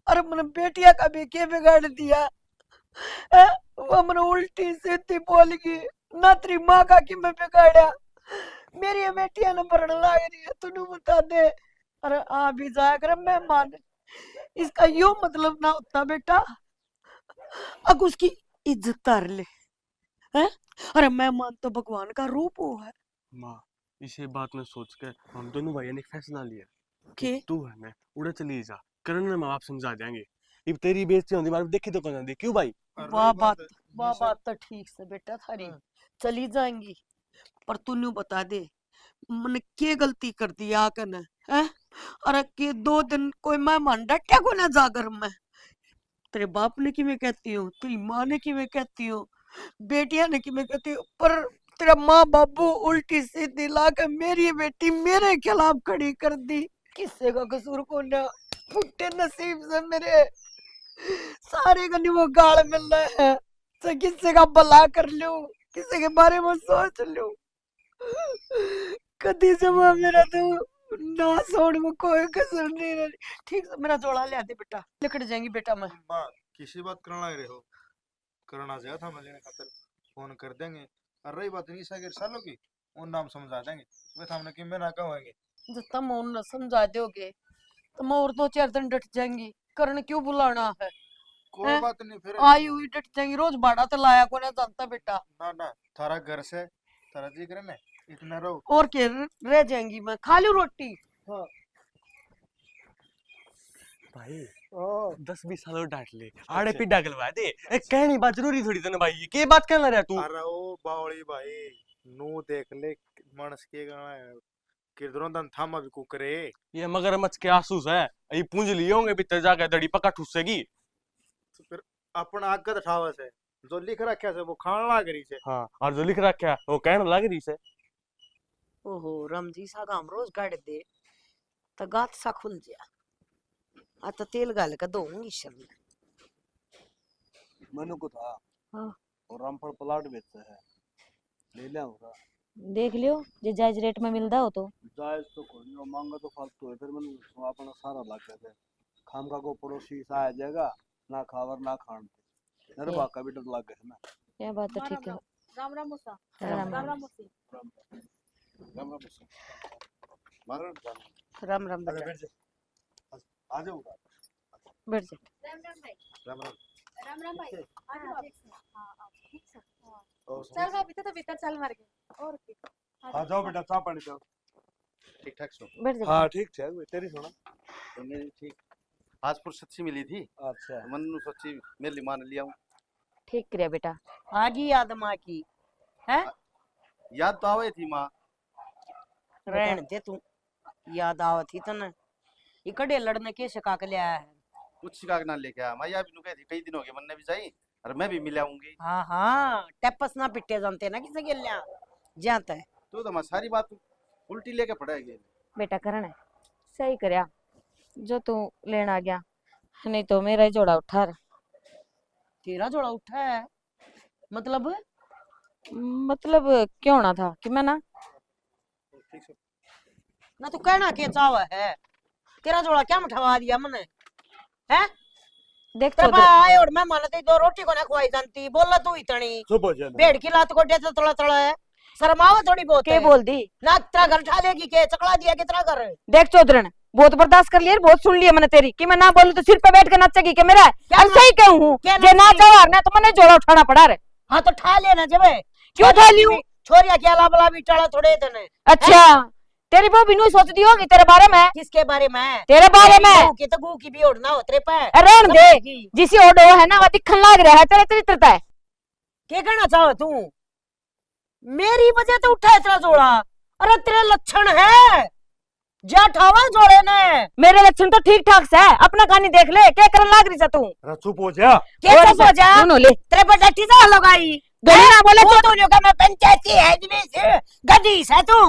Speaker 1: अरे मैंने बेटिया का भी क्या बिगाड़ दिया है? वो मैंने उल्टी सीधी बोल गई ना, तेरी माँ का कि मैं बिगाड़ा। मेरी ये बेटिया ने भरण लाग रही है, तू बता दे। अरे आ भी जाया कर मेहमान, इसका यो मतलब ना होता बेटा, अब उसकी इज्जत कर ले हैं? अरे मेहमान तो भगवान का रूप हो है।
Speaker 6: माँ इसे बात में सोच कर हम दोनों भाइयों ने एक फैसला लिया
Speaker 1: के
Speaker 6: कि तू है ना उड़े चली जा, करण में माँ बाप समझा देंगे। अब तेरी बेइज्जती होती मारे देखी तो कौन दी, क्यों भाई?
Speaker 1: वाह बात तो ठीक से बेटा थारी, चली जाएंगी, पर तूने बता दे मैंने क्या गलती कर दी आकर ने है? अरे के 2 दिन कोई मेहमान डटा को ना जागर में, तेरे बाप ने कि मैं कहती हूँ, तेरी माँ ने कि मैं कहती हूँ, बेटिया ने कि मैं कहती हूँ, पर तेरा माँ बाबू उल्टी सीधी लाकर मेरी बेटी मेरे खिलाफ खड़ी कर दी। किससे का कसूर को ना, फुटे नसीब से मेरे सारे का नहीं वो गाल मिल रहा है, तो किससे का भला कर लूं, किसी के बारे में सोच लूं। कदी जमा मेरा तो ना छोड़ में कोई कसर नहीं रही। ठीक से मेरा जोड़ा ले आते बेटा, लिखट जाएंगी बेटा मैं।
Speaker 7: माँ किसी बात करना लग रहे हो, करना चाहे था मैं लेने खातर फोन कर देंगे। और रही बात नहीं सागर सालों की, उन नाम समझा देंगे, वे हमने कि मैं ना कहेंगे।
Speaker 1: जब तुम उन समझा दोगे तो मैं और 2-4 दिन डट जाएंगी, करण क्यों बुलाना है?
Speaker 7: कोई
Speaker 1: हैं?
Speaker 7: बात नहीं फिर
Speaker 1: आई हुई डट जाएंगी, रोज भाड़ा तो लाया को ना जानता बेटा।
Speaker 7: ना ना थारा घर से थारा जी करे ना इतना रहो।
Speaker 1: और के रह जाएंगी, मैं खा लूं रोटी। हाँ
Speaker 6: भाई 10-20 सालों डांट ले, आड़े पे डगलवा दे, कहनी बात जरूरी थोड़ी तो ना भाई, ये बात कहना रहा तू?
Speaker 7: अरे ओ बावली भाई नू देख ले मानस के गाना है किधरों दन थामा भी कुकरे।
Speaker 6: ये मगरमच्छ के आंसू है, ये पूंज लिए होंगे भीतर जाके दड़ी पक्का ठुसेगी।
Speaker 7: तो फिर अपना आगत ठावस है जो लिख रखा है वो खान लाग रही है।
Speaker 6: हाँ और जो लिख रखा वो कहने लग रही से।
Speaker 1: ओहो रामजी सा काम रोज गाड़ दे तो गात सा खुल जा। आ तो तेल गाल का दूंगी शर्म।
Speaker 4: मनु को था
Speaker 5: हाँ।
Speaker 4: और रामफल प्लाट बेचता है, ले ले होगा।
Speaker 5: देख लियो जे जायज रेट में मिलता हो तो।
Speaker 4: जायज तो कोई नहीं, मांगा तो फालतू है, फिर मैंने अपना सारा लग गया खाम का को पड़ोसी सा आ जाएगा ना खावर ना खान मेरे बाप का भी डर लग गया ना।
Speaker 5: क्या बात है, ठीक है।
Speaker 9: राम राम मुसा,
Speaker 5: राम
Speaker 9: राम राम मुसी।
Speaker 1: राम राम बेटा,
Speaker 7: आ जाऊंगा।
Speaker 5: बैठ जा।
Speaker 9: राम राम भाई,
Speaker 7: राम राम।
Speaker 9: राम राम भाई, आ जाओ आप। हाँ हाँ ठीक से।
Speaker 7: और
Speaker 9: चल भाभी तो भीतर चल मार के और की।
Speaker 7: आ जाओ बेटा चाय पानी पियो।
Speaker 8: ठीक ठाक सो।
Speaker 5: बैठ जा।
Speaker 4: हाँ ठीक है, तेरी सुना।
Speaker 8: तो मेरी ठीक आज फुर्सत सी मिली थी,
Speaker 4: अच्छा
Speaker 8: मन नु सोची मेरे लिए मान लिया हूं।
Speaker 5: ठीक करिया बेटा।
Speaker 1: आगी याद माँ की है?
Speaker 8: याद तो आवे थी माँ।
Speaker 1: रहन दे तू, याद आवत थी तने इकड़े लड़ने के शिका के लिया है।
Speaker 8: कुछ शिकायत ना लेके आ, मैं भी नु कहती कई दिन हो गए मन भी जाई और मैं भी मिलाऊंगी।
Speaker 1: हाँ हाँ टेपस ना पिट्टे जानते ना किसे के लिया जाता है।
Speaker 8: तू तो मैं सारी बात उल्टी लेके पड़ेगी।
Speaker 5: बेटा करण है सही करया जो तू लेना आ गया, नहीं तो मेरा ही जोड़ा उठा रहा।
Speaker 1: तेरा जोड़ा उठा है मतलब
Speaker 5: क्यों ना था कि मैं ना
Speaker 1: ना तू कहना के चावा है तेरा जोड़ा क्या मठवा दिया मने है।
Speaker 5: देख
Speaker 1: तेरे
Speaker 5: चौधरी
Speaker 1: आए और मैं मानते दो रोटी को ना खवाई जानती बोला तू इतनी
Speaker 4: चुप हो जा।
Speaker 1: भेड़ की लात को डेच तड़ा तड़ा है शर्मावा थोड़ी बहुत
Speaker 5: के
Speaker 1: है।
Speaker 5: बोल दी।
Speaker 1: ना तेरा घर उठा लेगी के चकला दिया कितना कर
Speaker 5: देख चौधरी बहुत बर्दाश्त कर लिया, बहुत सुन लिया मैंने तेरी कि मैं ना बोलूं तो सिर पे बैठ के नाचेगी कि मेरा
Speaker 1: क्या
Speaker 5: ऐसा ही क्यों हूँ
Speaker 1: क्या
Speaker 5: जे ना
Speaker 1: नाचेगी?
Speaker 5: चाहो ना तो मैंने जोड़ा उठाना पड़ा रे।
Speaker 1: हाँ तो ठा लेना जब
Speaker 5: क्यों ठा लियूं?
Speaker 1: छोरिया के अलावा भी टाला थोड़े तने
Speaker 5: अच्छा तेरी वो बिनू सोच दी होगी तेरे बारे में,
Speaker 1: किसके बारे में
Speaker 5: तेरे बारे में।
Speaker 1: गू की तो गू की भी ओढ़ना हो तेरे पे
Speaker 5: रहन दे जिसी ओडो है ना वो दिखन लाग रहा है तेरे चरित्रता है।
Speaker 1: क्या कहना चाहो तू मेरी वजह तो उठा है तेरा जोड़ा। अरे तेरे लक्षण है जा ठावा जोड़े ने
Speaker 5: मेरे लक्षण तो ठीक ठाक से है, अपना कहानी देख ले क्या करन लाग रही है तू।
Speaker 4: अरे चुप हो जा।
Speaker 1: क्या सब हो जा
Speaker 5: सुनो ले
Speaker 1: तेरे पर डटी जा लगाई
Speaker 5: गली ना बोले
Speaker 1: वो तो का मैं पंचायती है जिसमें गदी से तू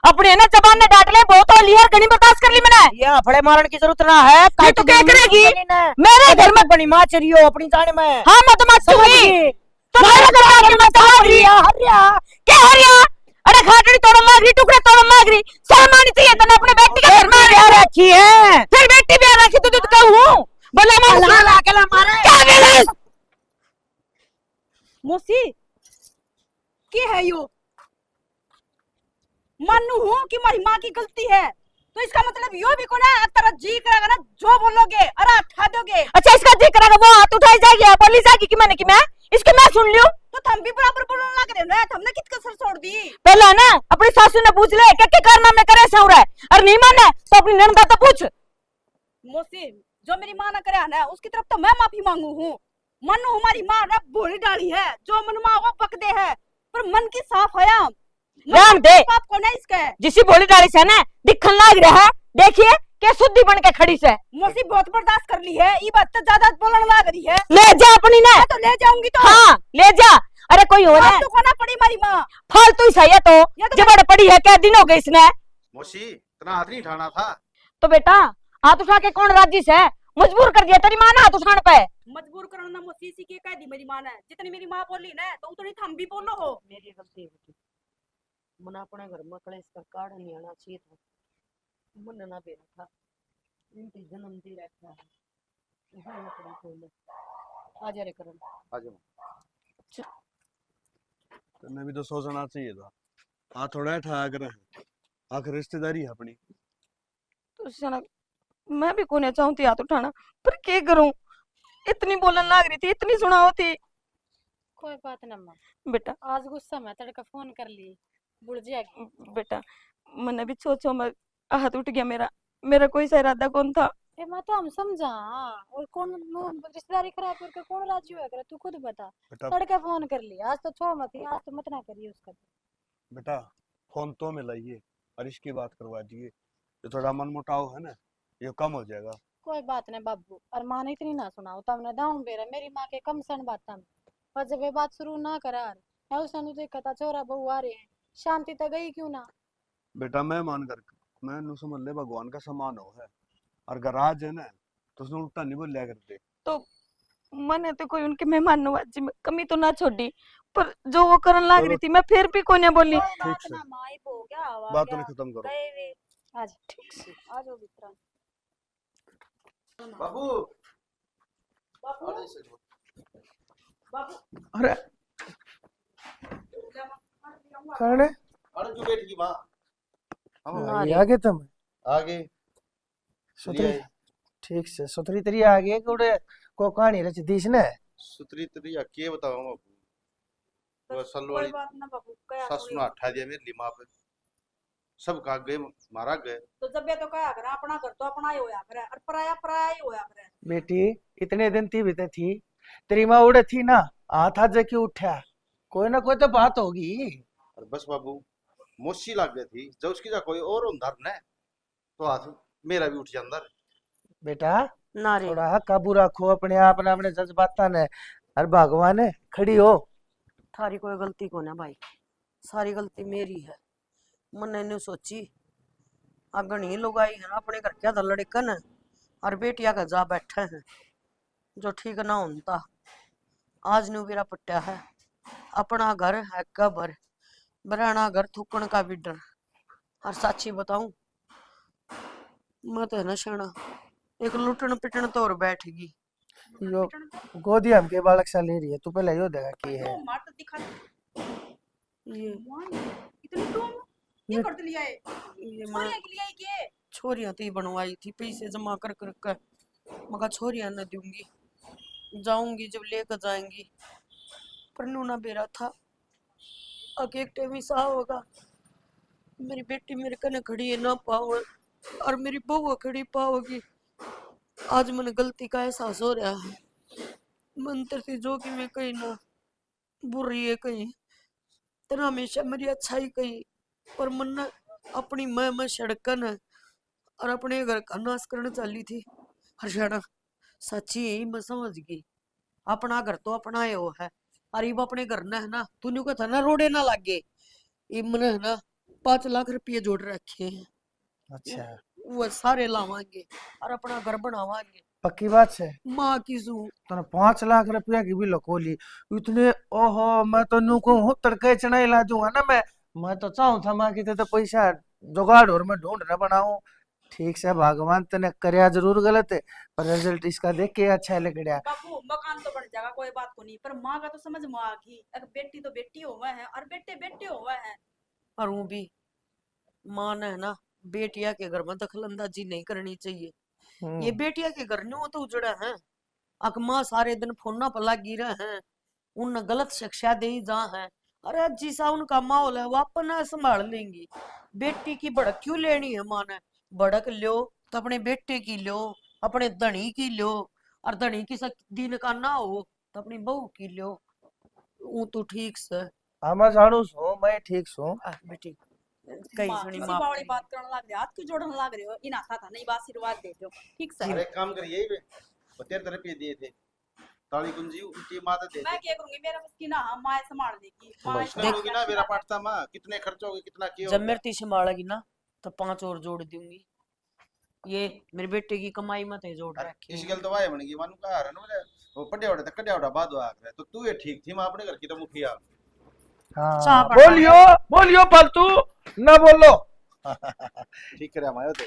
Speaker 5: अपने ना जबान ने डांट ले बहुत होली है घनी बर्दाश्त कर ली मैंने।
Speaker 1: ये फड़े मारन की जरूरत ना है
Speaker 5: ये तो क्या करेगी मेरे घर में
Speaker 1: बनी मां चरियो अपनी जान में
Speaker 5: हाँ मैं तो माचूंगी तुम्हारे घर आके मैं मार रही
Speaker 1: हरिया
Speaker 5: क्या हरिया। अरे खाटड़ी तोड़ मार रही टुकड़े तोड़ मार रही शर्म आनी चाहिए तने अपने बेटी के घर में
Speaker 1: आ रखी है
Speaker 5: फिर बेटी भी आ रखी तो कहूं बोले मैं
Speaker 1: लाल अकेला मारे
Speaker 5: क्या बोले
Speaker 2: मोसी के है यो मानू हूँ कि मेरी माँ की गलती है तो इसका मतलब यो भी को ना तेरा जी करेगा ना जो बोलोगे अरे उठा दोगे।
Speaker 5: अच्छा इसका जी करेगा वो हाथ उठाई जाएगी बोली जाएगी कि मैंने कि मैं इसके मैं सुन लियो
Speaker 2: तो थम भी बराबर बोलने लग रहे हो ना हमने कित कसर छोड़ दी।
Speaker 5: पहला ना अपनी सासू ने पूछ ले क्या क्या कारनामे करे ऐसा हो रहा है और नहीं माने तो अपनी नंदा तो पूछ।
Speaker 2: मोसी जो मेरी माँ ने करे ना उसकी तरफ तो मैं माफी मांगू हूँ। मनु हमारी माँ ना भोली डाली है जो मन माँ वो पकदे है पर मन की साफ है
Speaker 5: राम दे
Speaker 2: पाप को नहीं इसके
Speaker 5: जिसी बोली डाली से ना दिखन लाग रहा है देखिए क्या शुद्धि बन के खड़ी से।
Speaker 2: मोसी बहुत बर्दाश्त कर ली है ये बात तो ज्यादा बोलने लग रही है।
Speaker 5: ले जा अपनी ने
Speaker 2: तो ले जाऊंगी तो
Speaker 5: हाँ ले जा। अरे कोई हो ना
Speaker 2: तो खाना पड़ी मारी माँ
Speaker 5: फालतू ही सही है तो जबड़ पड़ी है क्या दिन हो गए इसने
Speaker 8: मोशी इतना हाथ नहीं उठाना था।
Speaker 5: तो बेटा हाथ उठा के कौन राजी से मजबूर कर दिया तेरी माँ ने हाथ उठाने पे।
Speaker 2: मजबूर करना मोसी सी के कह दी मेरी माँ ने जितनी मेरी माँ बोली ना तो उतनी थम भी बोलो हो।
Speaker 1: मेरी गलती है मना अपने घर में कलेश कर काढ़ नहीं आना चाहिए था मन ना बेरा था इनकी जन्म दी रहता है इसमें लकड़ी खोल आ जा रे करण
Speaker 8: आ जाओ।
Speaker 4: तन्ने भी तो सोचना चाहिए था। हाथ थोड़ा ठा कर आखिर रिश्तेदारी है अपनी।
Speaker 5: तो सनक मैं भी कोने चाहती हाथ उठाना पर क्या करूं इतनी बोलन लाग रही थी इतनी सुना होती।
Speaker 9: कोई बात ना माँ
Speaker 5: बेटा
Speaker 9: आज गुस्सा में तड़का फोन कर ली बुढ़ जाएगी।
Speaker 5: बेटा मैंने भी सोचो मैं हाथ उठ गया मेरा कोई सा इरादा कौन था।
Speaker 9: ए माँ तो हम समझा और कौन रिश्तेदारी खराब करके कौन राजी हुआ करे तू खुद बता।
Speaker 4: बेटा
Speaker 9: तड़के फोन कर ली आज तो छो मत आज तो मत ना करिए उसका।
Speaker 4: बेटा फोन तो मिलाइए और इसकी बात करवा दिए जो थोड़ा मन मुटाव है ना ये कम हो जाएगा।
Speaker 9: कोई बात नहीं बाबू और माँ ने इतनी ना सुनाओ तब ना दाऊं बेरा मेरी माँ के कम सन बात पर जब ये बात शुरू ना करा है उसने देखा था छोरा बहू आ रहे हैं शांति तो गई क्यों ना।
Speaker 4: बेटा मैं मान कर मैं नु समझ ले भगवान का समान हो है और गराज है ना तो उसने उल्टा नहीं बोल लिया करते।
Speaker 5: तो मैंने तो कोई उनके मेहमान नवाजी में कमी तो ना छोड़ी पर जो वो करन लाग रही थी मैं फिर भी कोई नहीं बोली।
Speaker 9: कोई बात
Speaker 4: ठीक
Speaker 9: ना
Speaker 4: से।
Speaker 9: माँ ही हो गया आवा
Speaker 4: बात
Speaker 9: गया
Speaker 4: नहीं खत्म करो।
Speaker 9: गए वे आज ठीक से आ जाओ मित्रा।
Speaker 8: बाबू
Speaker 3: अरे करण
Speaker 8: अरे जो बैठ गई माँ
Speaker 3: हम आगे तुम
Speaker 8: आगे
Speaker 3: सुतरी ठीक से सुतरी तेरी आगे कोड़े को कहानी रच दीस ने
Speaker 8: सुतरी तरी या के बताऊं बाबू वो सल
Speaker 2: कोई
Speaker 8: वाली
Speaker 2: बात ना बाबू कया
Speaker 8: सास ने हटा दिया मेरे लिए माँ पे सब का गए मारा गए।
Speaker 2: तो जब ये तो कया करे अपना घर तो अपना ही होया करे और पराया पराया ही होया करे।
Speaker 3: बेटी इतने दिन थी बीते थी तेरी माँ उड़े थी ना हाथ हाथ जाके उठा कोई ना कोई तो बात होगी।
Speaker 8: और बस बाबू मोशी लग गई थी जब उसकी जा कोई और उधर न तो हाथ मेरा भी उठ जाता
Speaker 3: बेटा
Speaker 1: ना रे
Speaker 3: थोड़ा काबू रखो अपने आप ने, अपने जज्बाता ने। और भगवान है खड़ी हो।
Speaker 1: थारी कोई गलती को ना भाई, सारी गलती मेरी है। मैंने नहीं सोची अगनी लोग आई है ना अपने घर क्या लड़कन और बेटिया का जा बैठे हैं जो ठीक ना होता। आज न्यू मेरा पट्टा है, अपना घर है कबर, बराना घर थूकण का भी डर। और साची बताऊं मैं तो है ना शाना एक लुटन पिटन तो और बैठगी।
Speaker 3: यो गोदी हमके बालक सा ले रही है, तू पहले यो देखा की है।
Speaker 2: मार तो दिखा
Speaker 1: ये
Speaker 2: इतनी तुम ये करते लिया है
Speaker 1: ये मैं
Speaker 2: छोरिया के लिए आई के
Speaker 1: छोरियां तो ही बनवाई थी पैसे जमा कर कर कर, मगर छोरियां न दूंगी, जाऊंगी जब लेकर जाएंगी। पर नूना बेरा था आगे एक टाइम ऐसा होगा मेरी बेटी मेरे कने खड़ी है ना पाओ और मेरी बहू खड़ी पाओगी। आज मैंने गलती का एहसास हो रहा है। मंत्र थी जो कि मैं कहीं ना बुरी है कहीं तेरा हमेशा मेरी अच्छाई कही, पर मन अपनी मैं सड़कन है और अपने घर का नाश करने चली थी। हरियाणा सच्ची यही मैं समझ गई, अपना घर तो अपना ही वो है। और ये अपने घर ना है ना तूने को था ना रोड़े ना लागे, ये मैंने है ना 5 लाख रुपये जोड़ रखे हैं।
Speaker 3: अच्छा
Speaker 1: वो सारे लावांगे और अपना घर बनावांगे।
Speaker 3: पक्की बात है।
Speaker 1: माँ की सू
Speaker 3: तने 5 लाख रुपया की भी लकोली इतने। ओहो मैं तो नू को हूँ तड़के चढ़ाई ला दूंगा ना। मैं तो चाहूँ था माँ की तो पैसा जुगाड़ और मैं ढूंढ न बनाऊं। ठीक से भगवान तने करया जरूर गलत है, पर रिजल्ट इसका देख के अच्छा लग गया।
Speaker 2: बाबू मकान तो बन जाएगा कोई बात को नहीं, पर माँ का तो समझ में आ गई। अगर बेटी तो बेटी हुआ है और बेटे बेटे हुआ है।
Speaker 1: और वो भी माँ ने है ना बेटिया के घर में दखल अंदाजी नहीं करनी चाहिए। ये बेटिया के घर नहीं वो तो उजड़ा है। अक माँ सारे दिन फोना पर लगी रहे हैं, उन गलत शिक्षा दे ही जा है। अरे जिसा उनका माहौल है वो अपना संभाल लेंगी। बेटी की भड़क क्यों लेनी है माँ ने? भड़क लो तो अपने बेटे की लो, अपने धनी की लो, और धनी की दिन का ना हो तो अपनी बहू की लो। वो तो ठीक से
Speaker 3: मैं जानू सो मैं ठीक सो।
Speaker 1: बेटी कहीं
Speaker 2: माँ,
Speaker 1: सुनी
Speaker 2: किसी
Speaker 1: माँ
Speaker 2: बावड़ी बात करने लग रहे हाथ क्यों जोड़ने लग रहे हो? इन आता था नहीं बात आशीर्वाद दे दो ठीक से।
Speaker 8: अरे काम करिए बे, वो 13 रुपये दिए थे ताली कुंजी उनकी माता दे
Speaker 2: मैं क्या करूंगी, मेरा बस की ना हम माँ संभाल देगी। माँ
Speaker 8: देख होगी ना मेरा पाटता माँ कितने खर्च होगे कितना किया
Speaker 1: जब मेरी संभालेगी ना तो 5 और जोड़ दूंगी। ये मेरे बेटे की कमाई मत है जोड़ रखी।
Speaker 8: इस गल तो वाय बन गई मानू का है ना मुझे वो पड़े तक कड़े बाद आ गए तो तू ये ठीक थी मां अपने घर की तो मुखिया।
Speaker 3: हाँ बोलियो बोलियो फालतू ना बोलो।
Speaker 8: ठीक करे मायो तो